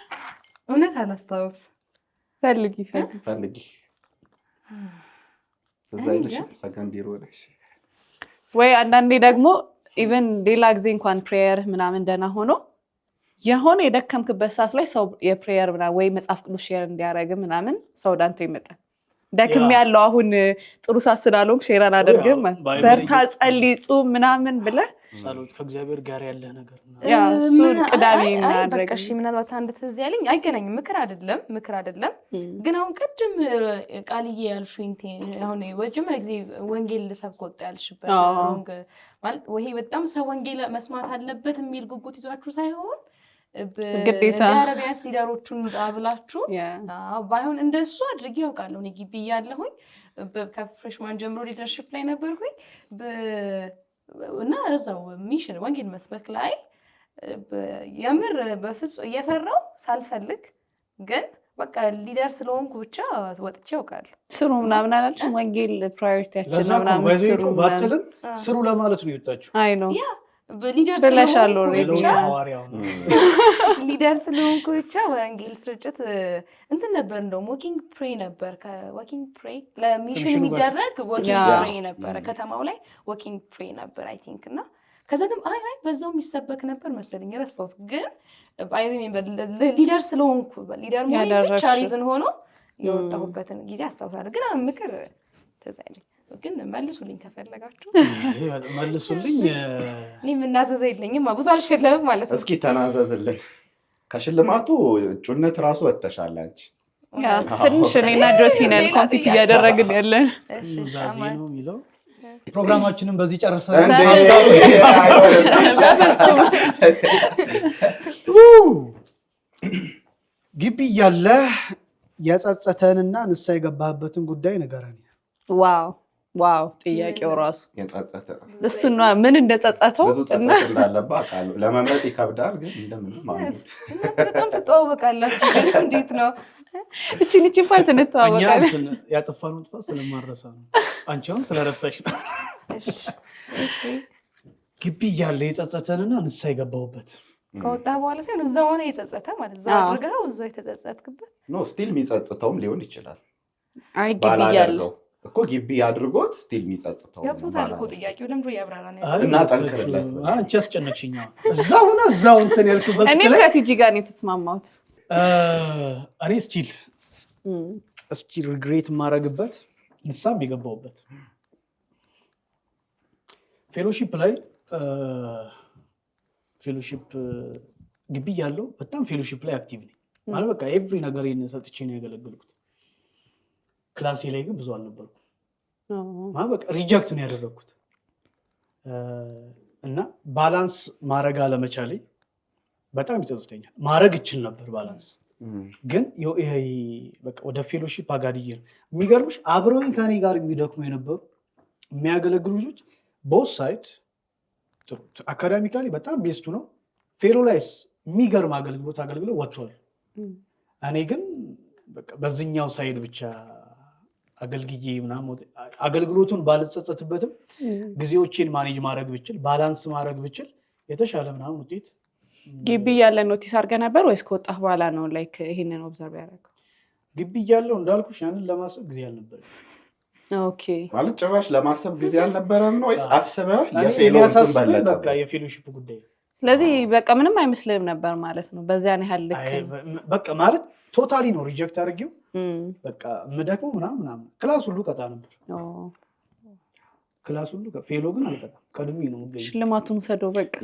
እውነት አላስታውስ ፈልጊ እዛ ይልሽ ሰከንዲሮ ነሽ ወይ አንዳንዴ ደግሞ ኢቨን ሌላ ጊዜ እንኳን ፕሬየር ምናምን ደህና ሆኖ የሆነ የደከምክበት ሰዓት ላይ ሰው የፕሬየር ምናምን ወይ መጽሐፍ ቅዱስ ሼር እንዲያደርግ ምናምን ሰው ዳንተ ይመጣል። ደክም ያለው አሁን ጥሩ ሰዓት ስላልሆንክ ሼር አላደርግም በርታ ጸልይ ጹም ምናምን ብለህ ጸሎት ከእግዚአብሔር ጋር ያለ ነገር ያ እሱን ቅዳሜ እናደርግ። በቃ እሺ ምናልባት አንድ ትዝ ያለኝ አይገናኝም ምክር አይደለም ግን አሁን ቀድም ቃልዬ ያልሽኝ አሁን ወጀመረ ጊዜ ወንጌል ልሰብክ ወጣ ያልሽበት ሮንግ ማለት ወይ በጣም ሰው ወንጌል መስማት አለበት የሚል ጉጉት ይዟችሁ ሳይሆን ግዴታ የአረቢያስ ሊደሮቹን አብላችሁ ባይሆን እንደሱ አድርጌ ያውቃለሁ። እኔ ግቢ ያለሁኝ ከፍሬሽማን ጀምሮ ሊደርሺፕ ላይ ነበርኩኝ እና እዛው ሚሽን ወንጌል መስበክ ላይ የምር በፍጹም እየፈራው ሳልፈልግ ግን በቃ ሊደር ስለሆንኩ ብቻ ወጥቼ ያውቃለሁ። ስሩ ምናምን አላልሽም? ወንጌል ፕራዮሪቲያችን ነው ምናምን ስሩ ባትልም ስሩ ለማለት ነው የወጣችሁ። አይ ነው ሊደር ስለሻለው ሊደር ስለሆንኩ ብቻ ወንጌል ስርጭት እንትን ነበር። እንደውም ወኪንግ ፕሬ ነበር። ከወኪንግ ፕሬ ለሚሽን የሚደረግ ወኪንግ ፕሬ ነበር። ከተማው ላይ ወኪንግ ፕሬ ነበር አይ ቲንክ እና ከዛ ግን አይ በዛው የሚሰበክ ነበር መሰለኝ ረሳሁት። ግን አይ ሪሜምበር ሊደር ስለሆንኩ ሊደር ሞኝ ብቻ ሪዝን ሆኖ የወጣሁበትን ጊዜ አስታውሳለሁ። ግን ምክር ተዛኝ ግን መልሱልኝ ከፈለጋችሁ መልሱልኝ። እኔ የምናዘዘው የለኝም ብዙ አልሸለምም ማለት ነው። እስኪ ተናዘዝልን። ከሽልማቱ እጩነት ራሱ ወጥተሻል አንቺ። ያ ትንሽ እኔና ጆሲ ነን ኮምፒት እያደረግን ያለን። ዛዚ ነው የሚለው ፕሮግራማችንን በዚህ ጨርሰናል። ግቢ እያለ የጸጸተንና ንስሐ የገባህበትን ጉዳይ ንገረን። ዋው ጥያቄው ራሱ የጸጸተ እሱና ምን እንደጸጸተው ብዙ ጸጸት እንዳለበት አውቃለሁ። ለመምረጥ ይከብዳል ግን እንደምንም ማለት በጣም ተጣወቃላችሁ። እንዴት ነው እቺን ፓርት እንተዋወቃለን። እኛ ያጠፋነው ጥፋት ስለማረሳ ነው። አንቺውን ስለረሳሽ ነው። እሺ ግቢ እያለ የጸጸተንና ንስሐ የገባሁበት ከወጣ በኋላ ሳይሆን እዛው ሆነ የጸጸተ ማለት እዛው አድርገው እዛው የተጸጸትክበት ነው። ስቲል የሚጸጽተውም ሊሆን ይችላል። አይ ግቢ እያለ እኮ ግቢ አድርጎት ስቲል የሚጸጽተው ገብቶታል እኮ ጥያቄው ለምዶ ያብራራ ነው እና ጠንክርለት። አንቺ አስጨነቅሽኝ። እዛው እንትን ያልኩበት እኔ ከቲጂ ጋር ነው የተስማማሁት። እኔ ስቲል ሪግሬት የማደርግበት ንስሐም የገባሁበት ፌሎሺፕ ላይ ፌሎሺፕ ግቢ ያለው በጣም ፌሎሺፕ ላይ አክቲቭ ነኝ ማለት በቃ ኤቭሪ ነገር ሰጥቼ ነው ያገለግልኩት። ክላሴ ላይ ግን ብዙ አልነበርኩም ማለት በቃ ሪጀክት ነው ያደረግኩት እና ባላንስ ማድረግ አለመቻሌ በጣም ይጸጽተኛል። ማድረግ እችል ነበር ባላንስ ግን በቃ ወደ ፌሎሺፕ አጋድዬ ነው። የሚገርምሽ አብረውኝ ከኔ ጋር የሚደክሙ የነበሩ የሚያገለግሉ ልጆች ቦት ሳይድ አካዳሚካሊ በጣም ቤስቱ ነው። ፌሎ ላይስ የሚገርም አገልግሎት አገልግለው ወጥቷል። እኔ ግን በቃ በዚህኛው ሳይድ ብቻ አገልግዬ ምናምን አገልግሎቱን ባልጸጸትበትም ጊዜዎችን ማኔጅ ማድረግ ብችል ባላንስ ማድረግ ብችል የተሻለ ምናምን ውጤት ግቢ ያለ ኖቲስ አድርገህ ነበር ወይስ ከወጣህ በኋላ ነው ላይክ ይሄንን ኦብዘርቭ ያደረገው? ግቢ እያለሁ እንዳልኩሽ ያንን ለማሰብ ጊዜ አልነበረም። ኦኬ ማለት ጭራሽ ለማሰብ ጊዜ አልነበረም ነው ወይስ አስበህ የሚያሳስበኝ በቃ የፌሎሺፕ ጉዳይ። ስለዚህ በቃ ምንም አይመስልም ነበር ማለት ነው በዚያን ያህል ልክ በቃ ማለት ቶታሊ ነው ሪጀክት አድርጌው በቃ ምደክመው ምናምን ክላስ ሁሉ ቀጣ ነበር። ክላስ ሁሉ ፌሎ ግን አልቀጣም። ቀድሜ ነው የምገኘው። ሽልማቱን ሰደው በቃ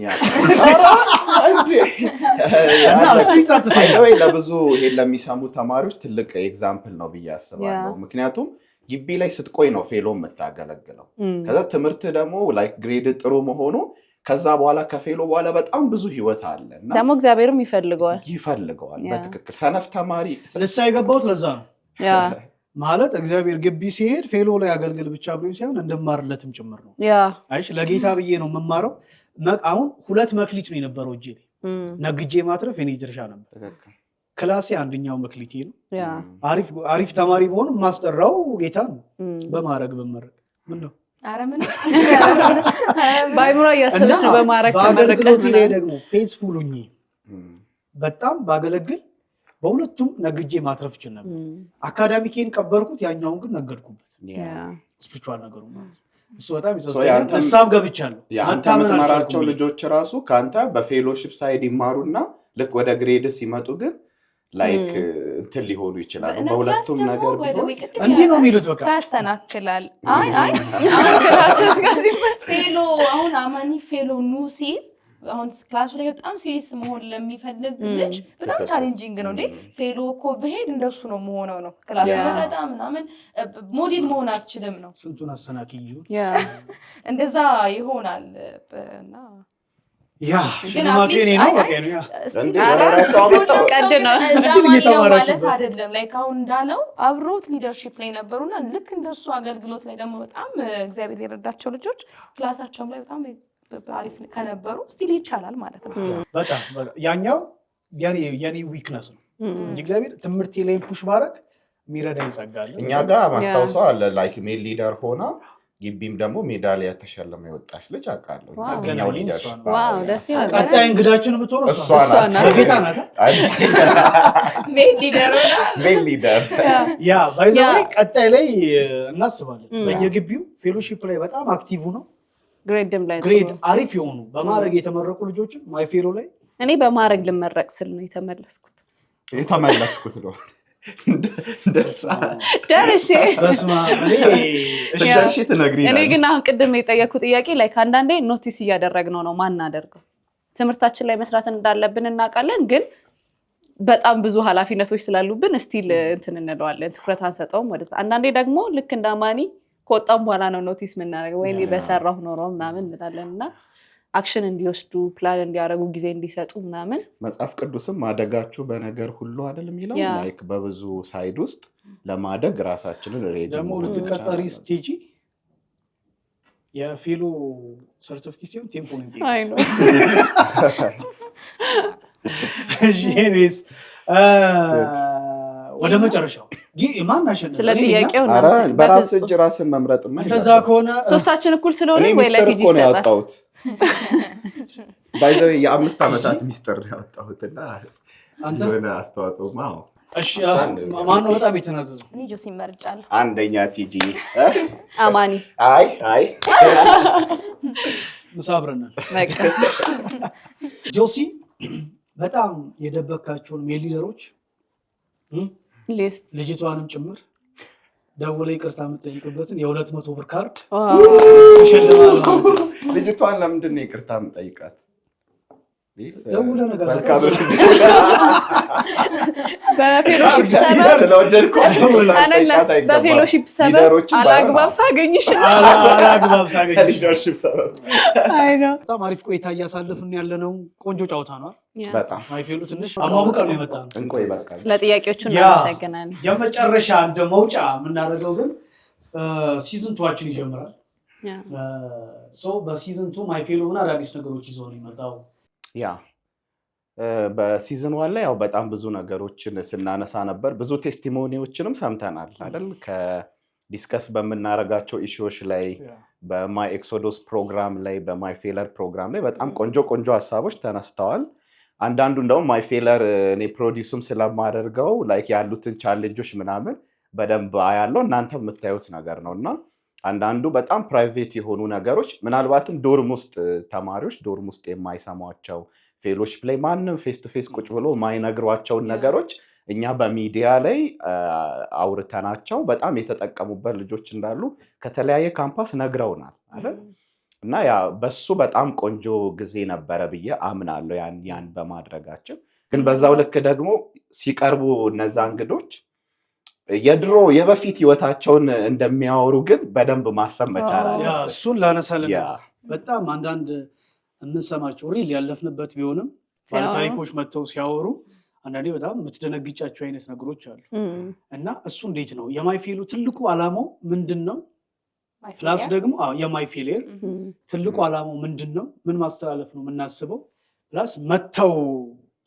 እና እሱ ይጸጽታል። ለብዙ ይሄን ለሚሰሙ ተማሪዎች ትልቅ ኤግዛምፕል ነው ብዬ አስባለሁ። ምክንያቱም ግቢ ላይ ስትቆይ ነው ፌሎ የምታገለግለው። ከዛ ትምህርት ደግሞ ላይክ ግሬድ ጥሩ መሆኑ ከዛ በኋላ ከፌሎ በኋላ በጣም ብዙ ህይወት አለ እና ደግሞ እግዚአብሔርም ይፈልገዋል። በትክክል ሰነፍ ተማሪ ልሳ የገባሁት ለዛ ነው ማለት እግዚአብሔር ግቢ ሲሄድ ፌሎ ላይ አገልግል ብቻ ብሎ ሳይሆን እንድማርለትም ጭምር ነው። አይሽ ለጌታ ብዬ ነው የምማረው። አሁን 2 መክሊት ነው የነበረው እጄ ላይ ነግጄ ማትረፍ የኔ ድርሻ ነበር። ክላሴ አንደኛው መክሊቴ ነው። አሪፍ ተማሪ በሆን ማስጠራው ጌታ ነው። በማረግ በመረቅ ምን ነው አረምን ባይምሮ ያሰብሽ ነው በማረግ በአገልግሎት ላይ ደግሞ ፌስፉል ሁኚ በጣም ባገለግል በሁለቱም ነግጄ ማትረፍ ይችላል ነበር። አካዳሚኬን ቀበርኩት፣ ያኛውን ግን ነገድኩበት። ስፒሪቹዋል ነገሩ ማለት እሱ በጣም ይሰስታል። ሐሳብ ገብቻለሁ። የምትመራቸው ልጆች ራሱ ካንተ በፌሎሺፕ ሳይድ ይማሩና ልክ ወደ ግሬድ ሲመጡ ግን ላይክ እንትን ሊሆኑ ይችላሉ። በሁለቱም ነገር እንዲህ ነው የሚሉት በቃ ሳስተናክላል። አይ ክላስ ጋር ፌሎ አሁን አማኒ ፌሎ ኑ ሲል አሁን ክላሱ ላይ በጣም ሲሪየስ መሆን ለሚፈልግ ልጅ በጣም ቻሌንጂንግ ነው እንዴ። ፌሎ እኮ በሄድ እንደሱ ነው መሆነው ነው ክላሱ በጣም ምናምን ሞዴል መሆን አትችልም ነው። ስንቱን አሰናክዩ እንደዛ ይሆናል እና ሽልማቴ እኔ ነው በቃ ነው ማለት አይደለም። ላይክ አሁን እንዳለው አብሮት ሊደርሺፕ ላይ ነበሩና ልክ እንደሱ አገልግሎት ላይ ደግሞ በጣም እግዚአብሔር የረዳቸው ልጆች ክላሳቸውም ላይ በጣም አሪፍ ከነበሩ ስቲል ይቻላል ማለት ነው። በጣም ያኛው የኔ ዊክነስ ነው እንጂ እግዚአብሔር ትምህርቴ ላይ ፑሽ ባረክ የሚረዳ ይጸጋል። እኛ ጋር ማስታወሰው አለ ላይክ ሜል ሊደር ሆና ግቢም ደግሞ ሜዳሊያ ተሸለመ የወጣች ልጅ አውቃለሁ። ያኛው ሊደር ዋው ደስ ይላል። ቀጣይ እንግዳችን የምትሆነው እሷ ናት። ጌታ ናት። ሜል ሊደር ያ ባይዘው ቀጣይ ላይ እናስባለን። በየግቢው ፌሎሺፕ ላይ በጣም አክቲቭ ነው። ግሬድ አሪፍ የሆኑ በማረግ የተመረቁ ልጆችን ማይ ፌሎ ላይ እኔ በማረግ ልመረቅ ስል ነው የተመለስኩት ነው እኔ ግን አሁን ቅድም የጠየኩ ጥያቄ ላይ ከአንዳንዴ ኖቲስ እያደረግነው ነው ማናደርገው። ትምህርታችን ላይ መስራት እንዳለብን እናውቃለን፣ ግን በጣም ብዙ ኃላፊነቶች ስላሉብን ስቲል እንትን እንለዋለን፣ ትኩረት አንሰጠውም ወደዛ። አንዳንዴ ደግሞ ልክ እንዳማኒ ከወጣም በኋላ ነው ኖቲስ የምናደርገው ወይ በሰራሁ ኖሮ ምናምን እንላለን እና አክሽን እንዲወስዱ ፕላን እንዲያደርጉ ጊዜ እንዲሰጡ ምናምን። መጽሐፍ ቅዱስም ማደጋችሁ በነገር ሁሉ አይደል የሚለው ላይክ በብዙ ሳይድ ውስጥ ለማደግ ራሳችንን ሬዲ ደግሞ ልትቀጠሪ ስቴጂ የፌሎ ሰርቲፊኬሽን ቴምፖ ነው አይ ነው ጂኔስ ወደ መጨረሻው ማን አሸነፈ? ስለ ጥያቄው ነው በራስ እጅ ራስን መምረጥ ማለት እንደዛ ከሆነ ሶስታችን እኩል ስለሆነ ወይ ለቲጂ ያወጣሁት ባይዘው የ5 ዓመታት ሚስጥር ያወጣሁትና አንተ ወደ አስተዋጽኦ ማው እሺ ማን ነው በጣም የተናዘዘው? እኔ ጆሲ መርጫለሁ። አንደኛ ቲጂ አማኒ አይ ምሳብረናል በቃ ጆሲ በጣም የደበካቸውን ሜሊደሮች ሊስት ልጅቷንም ጭምር ደውለህ ይቅርታ የምትጠይቅበትን የ200 ብር ካርድ ተሸልማለሁ ማለት ነው። ልጅቷን ለምንድን ነው ይቅርታ የምጠይቃት? ደውለህ ነገር በፌሎሺፕ ሰበብ አላግባብ ሳገኝሽ በጣም አሪፍ ቆይታ እያሳለፍን ያለነው ቆንጆ ጨዋታ ነው። በጣም ማይፌሉ ትንሽ አማሙቀ ነው የመጣው። እንቆይ በቃ ስለ ጥያቄዎቹ እናመሰግናለን። የመጨረሻ እንደ መውጫ የምናደርገው ግን ሲዝን 2 ይጀምራል። በሲዝን 2 ማይፌሉ ምን አዳዲስ ነገሮች ይዞ ነው የመጣው? በሲዝን 1 ላይ ያው በጣም ብዙ ነገሮችን ስናነሳ ነበር። ብዙ ቴስቲሞኒዎችንም ሰምተናል አይደል? ከዲስከስ በምናረጋቸው ኢሹዎች ላይ በማይ ኤክሶዶስ ፕሮግራም ላይ በማይ ፌለር ፕሮግራም ላይ በጣም ቆንጆ ሀሳቦች ተነስተዋል። አንዳንዱ እንደውም ማይ ፌለር እኔ ፕሮዲውስም ስለማደርገው ላይክ ያሉትን ቻሌንጆች ምናምን በደንብ አያለው እናንተ የምታዩት ነገር ነው እና አንዳንዱ በጣም ፕራይቬት የሆኑ ነገሮች ምናልባትም ዶርም ውስጥ ተማሪዎች ዶርም ውስጥ የማይሰሟቸው ፌሎሺፕ ላይ ማንም ፌስ ቱ ፌስ ቁጭ ብሎ የማይነግሯቸውን ነገሮች እኛ በሚዲያ ላይ አውርተናቸው በጣም የተጠቀሙበት ልጆች እንዳሉ ከተለያየ ካምፓስ ነግረውናል አይደል? እና ያ በሱ በጣም ቆንጆ ጊዜ ነበረ ብዬ አምናለሁ ያን በማድረጋችን። ግን በዛው ልክ ደግሞ ሲቀርቡ እነዛ እንግዶች የድሮ የበፊት ህይወታቸውን እንደሚያወሩ ግን በደንብ ማሰብ መቻል አለ። እሱን ላነሳልን በጣም አንዳንድ የምንሰማቸው ሪል ያለፍንበት ቢሆንም ባለታሪኮች መጥተው ሲያወሩ አንዳንዴ በጣም የምትደነግጫቸው አይነት ነገሮች አሉ እና እሱ እንዴት ነው የማይፌሉ ትልቁ ዓላማው ምንድን ነው? ፕላስ ደግሞ የማይፌሌር ትልቁ ዓላማው ምንድን ነው? ምን ማስተላለፍ ነው የምናስበው? ፕላስ መጥተው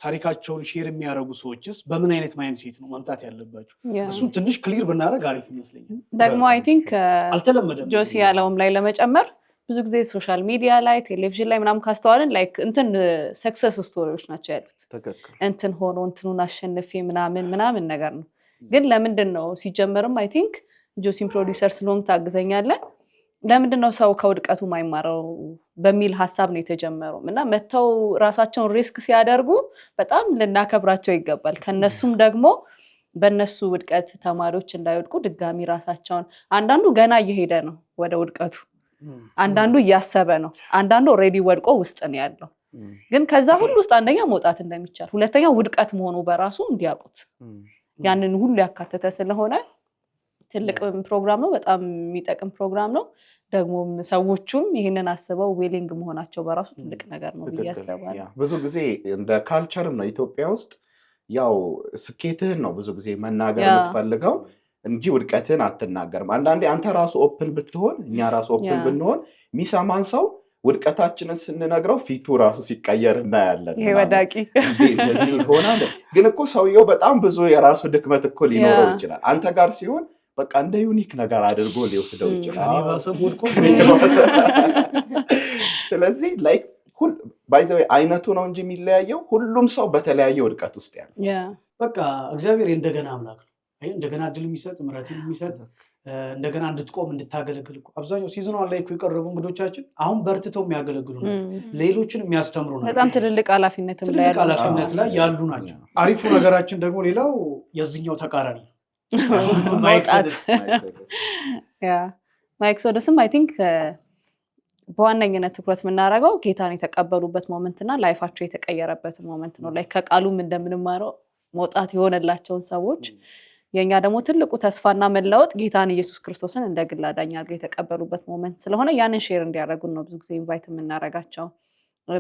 ታሪካቸውን ሼር የሚያደርጉ ሰዎችስ በምን አይነት ማይንድሴት ነው መምጣት ያለባቸው? እሱን ትንሽ ክሊር ብናደርግ አሪፍ ይመስለኛል። ደግሞ አይ ቲንክ አልተለመደም ጆሲ ያለውም ላይ ለመጨመር ብዙ ጊዜ ሶሻል ሚዲያ ላይ ቴሌቪዥን ላይ ምናምን ካስተዋልን ላይክ እንትን ሰክሰስ ስቶሪዎች ናቸው ያሉት። እንትን ሆኖ እንትኑን አሸንፌ ምናምን ነገር ነው። ግን ለምንድን ነው ሲጀመርም አይ ቲንክ ጆሲን ፕሮዲውሰር ስለሆንክ ታግዘኛለህ፣ ለምንድን ነው ሰው ከውድቀቱ ማይማረው በሚል ሀሳብ ነው የተጀመረው እና መተው ራሳቸውን ሪስክ ሲያደርጉ በጣም ልናከብራቸው ይገባል። ከነሱም ደግሞ በእነሱ ውድቀት ተማሪዎች እንዳይወድቁ ድጋሚ ራሳቸውን አንዳንዱ ገና እየሄደ ነው ወደ ውድቀቱ፣ አንዳንዱ እያሰበ ነው፣ አንዳንዱ ኦልሬዲ ወድቆ ውስጥ ነው ያለው። ግን ከዛ ሁሉ ውስጥ አንደኛ መውጣት እንደሚቻል፣ ሁለተኛ ውድቀት መሆኑ በራሱ እንዲያውቁት ያንን ሁሉ ያካተተ ስለሆነ ትልቅ ፕሮግራም ነው። በጣም የሚጠቅም ፕሮግራም ነው። ደግሞ ሰዎቹም ይህንን አስበው ዌሊንግ መሆናቸው በራሱ ትልቅ ነገር ነው ብዬ አስባለሁ። ብዙ ጊዜ እንደ ካልቸርም ነው ኢትዮጵያ ውስጥ ያው ስኬትህን ነው ብዙ ጊዜ መናገር የምትፈልገው እንጂ ውድቀትህን አትናገርም። አንዳንዴ አንተ ራሱ ኦፕን ብትሆን እኛ ራሱ ኦፕን ብንሆን የሚሰማን ሰው ውድቀታችንን ስንነግረው ፊቱ ራሱ ሲቀየር እናያለን። ይሄ ወዳቂ እንደዚህ ይሆናል። ግን እኮ ሰውየው በጣም ብዙ የራሱ ድክመት እኮ ሊኖረው ይችላል። አንተ ጋር ሲሆን በቃ እንደ ዩኒክ ነገር አድርጎ ሊወስደው ይችላል። ስለዚህ ላይክ ባይ ዘ ዌይ አይነቱ ነው እንጂ የሚለያየው ሁሉም ሰው በተለያየ ውድቀት ውስጥ ያለ በቃ እግዚአብሔር እንደገና አምላክ ነው። እንደገና እድል የሚሰጥ ምሕረትን የሚሰጥ እንደገና እንድትቆም እንድታገለግል አብዛኛው ሲዝኗን ላይ የቀረቡ እንግዶቻችን አሁን በርትተው የሚያገለግሉ ነው፣ ሌሎችን የሚያስተምሩ ነው። በጣም ትልልቅ ኃላፊነት ላይ ያሉ ናቸው። አሪፉ ነገራችን ደግሞ ሌላው የዚህኛው ተቃራኒ ማይክሶደስም አይ ቲንክ በዋነኝነት ትኩረት የምናደርገው ጌታን የተቀበሉበት ሞመንት እና ላይፋቸው የተቀየረበት ሞመንት ነው። ላይ ከቃሉም እንደምንማረው መውጣት የሆነላቸውን ሰዎች የኛ ደግሞ ትልቁ ተስፋና መለወጥ ጌታን ኢየሱስ ክርስቶስን እንደ ግል አዳኝ አድርገው የተቀበሉበት ሞመንት ስለሆነ ያንን ሼር እንዲያደርጉን ነው ብዙ ጊዜ ኢንቫይት የምናደርጋቸው።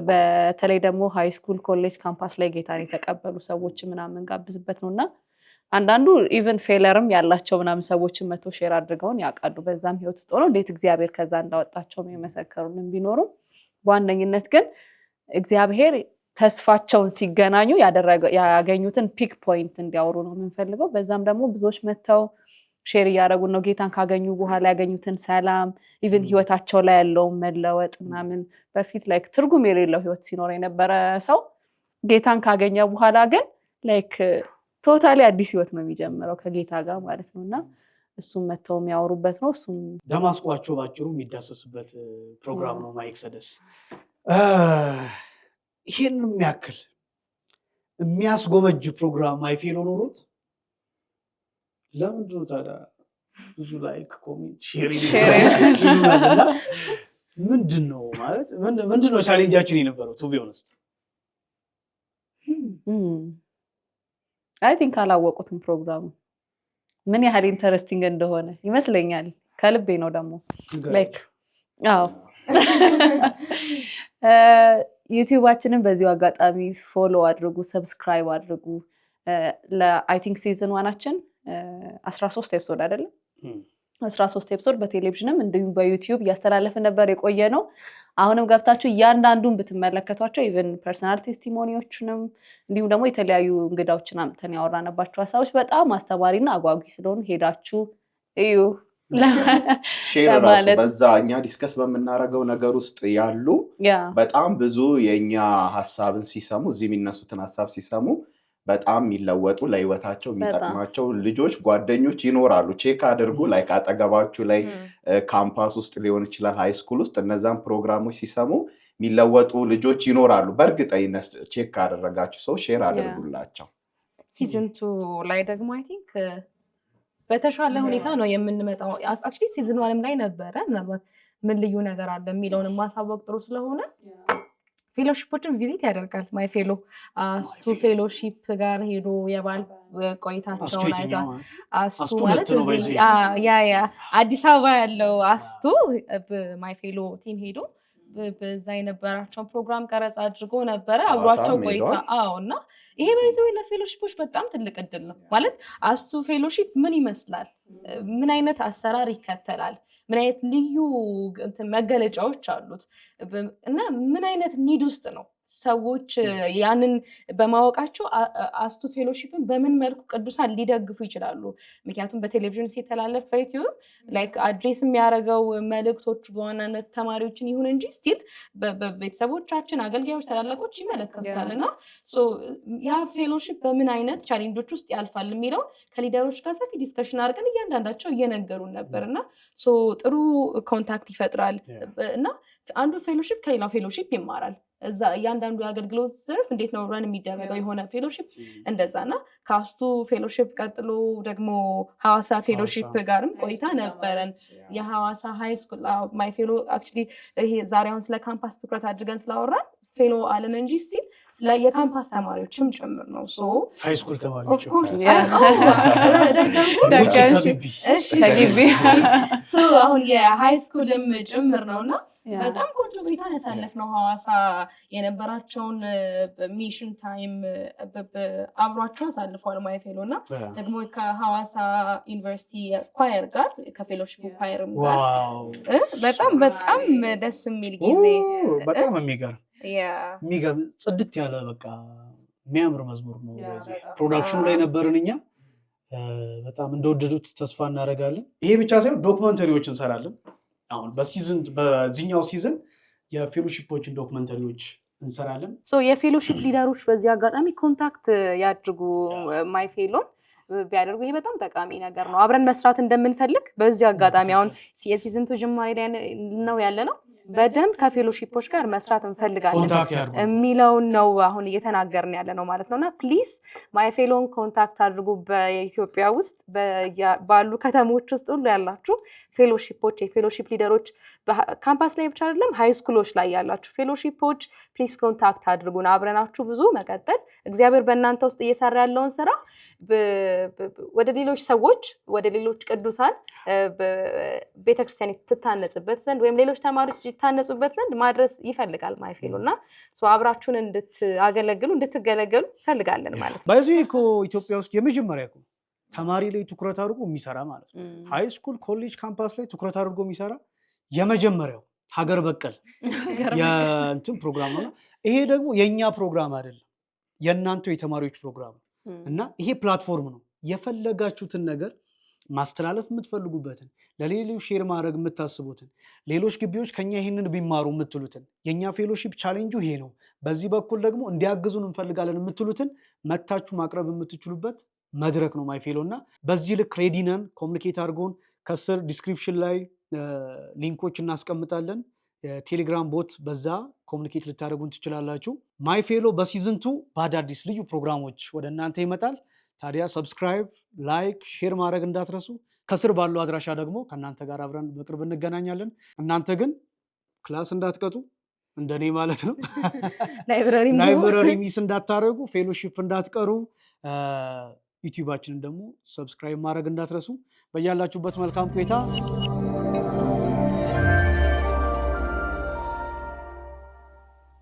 በተለይ ደግሞ ሃይ ስኩል፣ ኮሌጅ፣ ካምፓስ ላይ ጌታን የተቀበሉ ሰዎች ምናምን ጋብዝበት ነውና አንዳንዱ ኢቨን ፌለርም ያላቸው ምናምን ሰዎችን መቶ ሼር አድርገውን ያውቃሉ። በዛም ህይወት ውስጥ ሆነው እንዴት እግዚአብሔር ከዛ እንዳወጣቸው የመሰከሩልን ቢኖሩም በዋነኝነት ግን እግዚአብሔር ተስፋቸውን ሲገናኙ ያገኙትን ፒክ ፖይንት እንዲያወሩ ነው የምንፈልገው። በዛም ደግሞ ብዙዎች መተው ሼር እያደረጉ ነው ጌታን ካገኙ በኋላ ያገኙትን ሰላም፣ ኢቨን ህይወታቸው ላይ ያለውን መለወጥ ምናምን። በፊት ላይክ ትርጉም የሌለው ህይወት ሲኖር የነበረ ሰው ጌታን ካገኘ በኋላ ግን ላይክ ቶታሊ አዲስ ህይወት ነው የሚጀምረው ከጌታ ጋር ማለት ነው። እና እሱም መተው የሚያወሩበት ነው። እሱም ደማስቋቸው ባጭሩ የሚዳሰስበት ፕሮግራም ነው ማይክሰደስ። ይህን የሚያክል የሚያስጎመጅ ፕሮግራም ማይፌሎ ኖሮት ለምንድን ነው ታዲያ ብዙ ላይክ ኮሜንት ሼር ምንድን ነው ማለት ምንድን ነው ቻሌንጃችን የነበረው? ቱ ቢ ኦነስት አይ ቲንክ አላወቁትም ፕሮግራሙ ምን ያህል ኢንተረስቲንግ እንደሆነ ይመስለኛል። ከልቤ ነው ደግሞ ላይክ ዩቲዩባችንን በዚሁ አጋጣሚ ፎሎ አድርጉ፣ ሰብስክራይብ አድርጉ። ለአይ ቲንክ ሲዝን ዋናችን 13 ኤፒሶድ አይደለም 13 ኤፒሶድ በቴሌቪዥንም እንዲሁም በዩቲዩብ እያስተላለፍን ነበር የቆየ ነው። አሁንም ገብታችሁ እያንዳንዱን ብትመለከቷቸው ኢቨን ፐርሰናል ቴስቲሞኒዎችንም እንዲሁም ደግሞ የተለያዩ እንግዳዎችን አምጥተን ያወራንባቸው ሀሳቦች በጣም አስተማሪና አጓጊ ስለሆኑ ሄዳችሁ እዩ። ሼር ራሱ በዛ እኛ ዲስከስ በምናደርገው ነገር ውስጥ ያሉ በጣም ብዙ የኛ ሐሳብን ሲሰሙ እዚህ የሚነሱትን ሐሳብ ሲሰሙ በጣም የሚለወጡ ለህይወታቸው የሚጠቅማቸው ልጆች ጓደኞች ይኖራሉ። ቼክ አድርጉ። ላይክ አጠገባችሁ ላይ ካምፓስ ውስጥ ሊሆን ይችላል ሃይ ስኩል ውስጥ እነዛን ፕሮግራሞች ሲሰሙ የሚለወጡ ልጆች ይኖራሉ። በእርግጠኝነት ቼክ ካደረጋችሁ ሰው ሼር አድርጉላቸው። ሲዝን 2 ላይ ደግሞ አይ ቲንክ በተሻለ ሁኔታ ነው የምንመጣው። አክቹሊ ሲዝን 1 ላይ ነበረ ምናልባት ምን ልዩ ነገር አለ የሚለውን ማሳወቅ ጥሩ ስለሆነ ፌሎሺፖችን ቪዚት ያደርጋል። ማይ ፌሎ አስቱ ፌሎሺፕ ጋር ሄዶ የባል ቆይታቸውን አይቷል። አስቱ ማለት ያ አዲስ አበባ ያለው አስቱ ማይ ፌሎ ቲም ሄዶ በዛ የነበራቸውን ፕሮግራም ቀረጻ አድርጎ ነበረ አብሯቸው ቆይታ። እና ይሄ በይዘው ለፌሎሺፖች በጣም ትልቅ እድል ነው ማለት አስቱ ፌሎሺፕ ምን ይመስላል፣ ምን አይነት አሰራር ይከተላል፣ ምን አይነት ልዩ መገለጫዎች አሉት እና ምን አይነት ኒድ ውስጥ ነው ሰዎች ያንን በማወቃቸው አስቱ ፌሎሺፕን በምን መልኩ ቅዱሳን ሊደግፉ ይችላሉ። ምክንያቱም በቴሌቪዥን ሲተላለፍ በዩቲዩብ ላይክ አድሬስ የሚያደርገው መልእክቶች በዋናነት ተማሪዎችን ይሁን እንጂ ስቲል በቤተሰቦቻችን አገልጋዮች፣ ታላላቆች ይመለከታል እና ያ ፌሎሺፕ በምን አይነት ቻሌንጆች ውስጥ ያልፋል የሚለው ከሊደሮች ጋር ሰፊ ዲስከሽን አድርገን እያንዳንዳቸው እየነገሩን ነበር እና ጥሩ ኮንታክት ይፈጥራል እና አንዱ ፌሎሺፕ ከሌላው ፌሎሺፕ ይማራል። እዛ እያንዳንዱ የአገልግሎት ዘርፍ እንዴት ነው ረን የሚደረገው የሆነ ፌሎሺፕ እንደዛና ከአስቱ ፌሎሺፕ ቀጥሎ ደግሞ ሐዋሳ ፌሎሺፕ ጋርም ቆይታ ነበረን። የሐዋሳ ሃይ ስኩል ማይ ፌሎ አክቹሊ ይሄ ዛሬ አሁን ስለ ካምፓስ ትኩረት አድርገን ስላወራን ፌሎ አለን እንጂ ስቲል የካምፓስ ተማሪዎችም ጭምር ነው። ሃይ ስኩል ተማሪዎች አሁን የሃይ ስኩልም ጭምር ነውና በጣም ቆንጆ ቆይታ ያሳለፍነው ሐዋሳ የነበራቸውን ሚሽን ታይም አብሯቸው አሳልፏል ማይ ፌሎ እና ደግሞ ከሐዋሳ ዩኒቨርሲቲ ኳየር ጋር ከፌሎሺፕ ኳየርም ጋር በጣም ደስ የሚል ጊዜ በጣም የሚገርም ጽድት ያለ በቃ የሚያምር መዝሙር ነው። ፕሮዳክሽኑ ላይ ነበርን እኛ በጣም እንደወደዱት ተስፋ እናደርጋለን። ይሄ ብቻ ሳይሆን ዶክመንተሪዎች እንሰራለን። አሁን በዚህኛው ሲዝን የፌሎሺፖችን ዶክመንተሪዎች እንሰራለን። የፌሎሺፕ ሊደሮች በዚህ አጋጣሚ ኮንታክት ያድርጉ ማይ ፌሎን ቢያደርጉ ይሄ በጣም ጠቃሚ ነገር ነው። አብረን መስራት እንደምንፈልግ በዚህ አጋጣሚ አሁን የሲዝን 2 ጅማሬ ላይ ነው ያለ ነው። በደንብ ከፌሎሺፖች ጋር መስራት እንፈልጋለን የሚለውን ነው አሁን እየተናገርን ያለ ነው ማለት ነውና ፕሊዝ ማይ ፌሎን ኮንታክት አድርጉ። በኢትዮጵያ ውስጥ ባሉ ከተሞች ውስጥ ሁሉ ያላችሁ ፌሎሺፖች፣ የፌሎሺፕ ሊደሮች ካምፓስ ላይ ብቻ አይደለም ሃይ ስኩሎች ላይ ያላችሁ ፌሎሺፖች ፕሊዝ ኮንታክት አድርጉን። አብረናችሁ ብዙ መቀጠል እግዚአብሔር በእናንተ ውስጥ እየሰራ ያለውን ስራ ወደ ሌሎች ሰዎች ወደ ሌሎች ቅዱሳን ቤተክርስቲያን ትታነጽበት ዘንድ ወይም ሌሎች ተማሪዎች ይታነጹበት ዘንድ ማድረስ ይፈልጋል ማይ ፌሎ እና አብራችሁን እንድትገለገሉ ይፈልጋለን ማለት ነው። ባይዙ እኮ ኢትዮጵያ ውስጥ የመጀመሪያ እኮ ተማሪ ላይ ትኩረት አድርጎ የሚሰራ ማለት ነው። ሃይ ስኩል ኮሌጅ ካምፓስ ላይ ትኩረት አድርጎ የሚሰራ የመጀመሪያው ሀገር በቀል የእንትን ፕሮግራም ነው። ይሄ ደግሞ የኛ ፕሮግራም አይደለም፣ የእናንተው የተማሪዎች ፕሮግራም ነው እና ይሄ ፕላትፎርም ነው። የፈለጋችሁትን ነገር ማስተላለፍ የምትፈልጉበትን ለሌሎች ሼር ማድረግ የምታስቡትን ሌሎች ግቢዎች ከኛ ይሄንን ቢማሩ የምትሉትን የኛ ፌሎሺፕ ቻሌንጁ ይሄ ነው፣ በዚህ በኩል ደግሞ እንዲያግዙን እንፈልጋለን የምትሉትን መታችሁ ማቅረብ የምትችሉበት መድረክ ነው ማይ ፌሎ እና በዚህ ልክ ሬዲ ነን። ኮሚኒኬት አድርጎን ከስር ዲስክሪፕሽን ላይ ሊንኮች እናስቀምጣለን። የቴሌግራም ቦት በዛ ኮሚኒኬት ልታደርጉን ትችላላችሁ። ማይ ፌሎ በሲዝን 2 በአዳዲስ ልዩ ፕሮግራሞች ወደ እናንተ ይመጣል። ታዲያ ሰብስክራይብ፣ ላይክ፣ ሼር ማድረግ እንዳትረሱ። ከስር ባለው አድራሻ ደግሞ ከእናንተ ጋር አብረን በቅርብ እንገናኛለን። እናንተ ግን ክላስ እንዳትቀጡ እንደኔ ማለት ነው። ላይብረሪ ሚስ እንዳታደርጉ፣ ፌሎሺፕ እንዳትቀሩ፣ ዩቲዩባችንን ደግሞ ሰብስክራይብ ማድረግ እንዳትረሱ። በያላችሁበት መልካም ቆይታ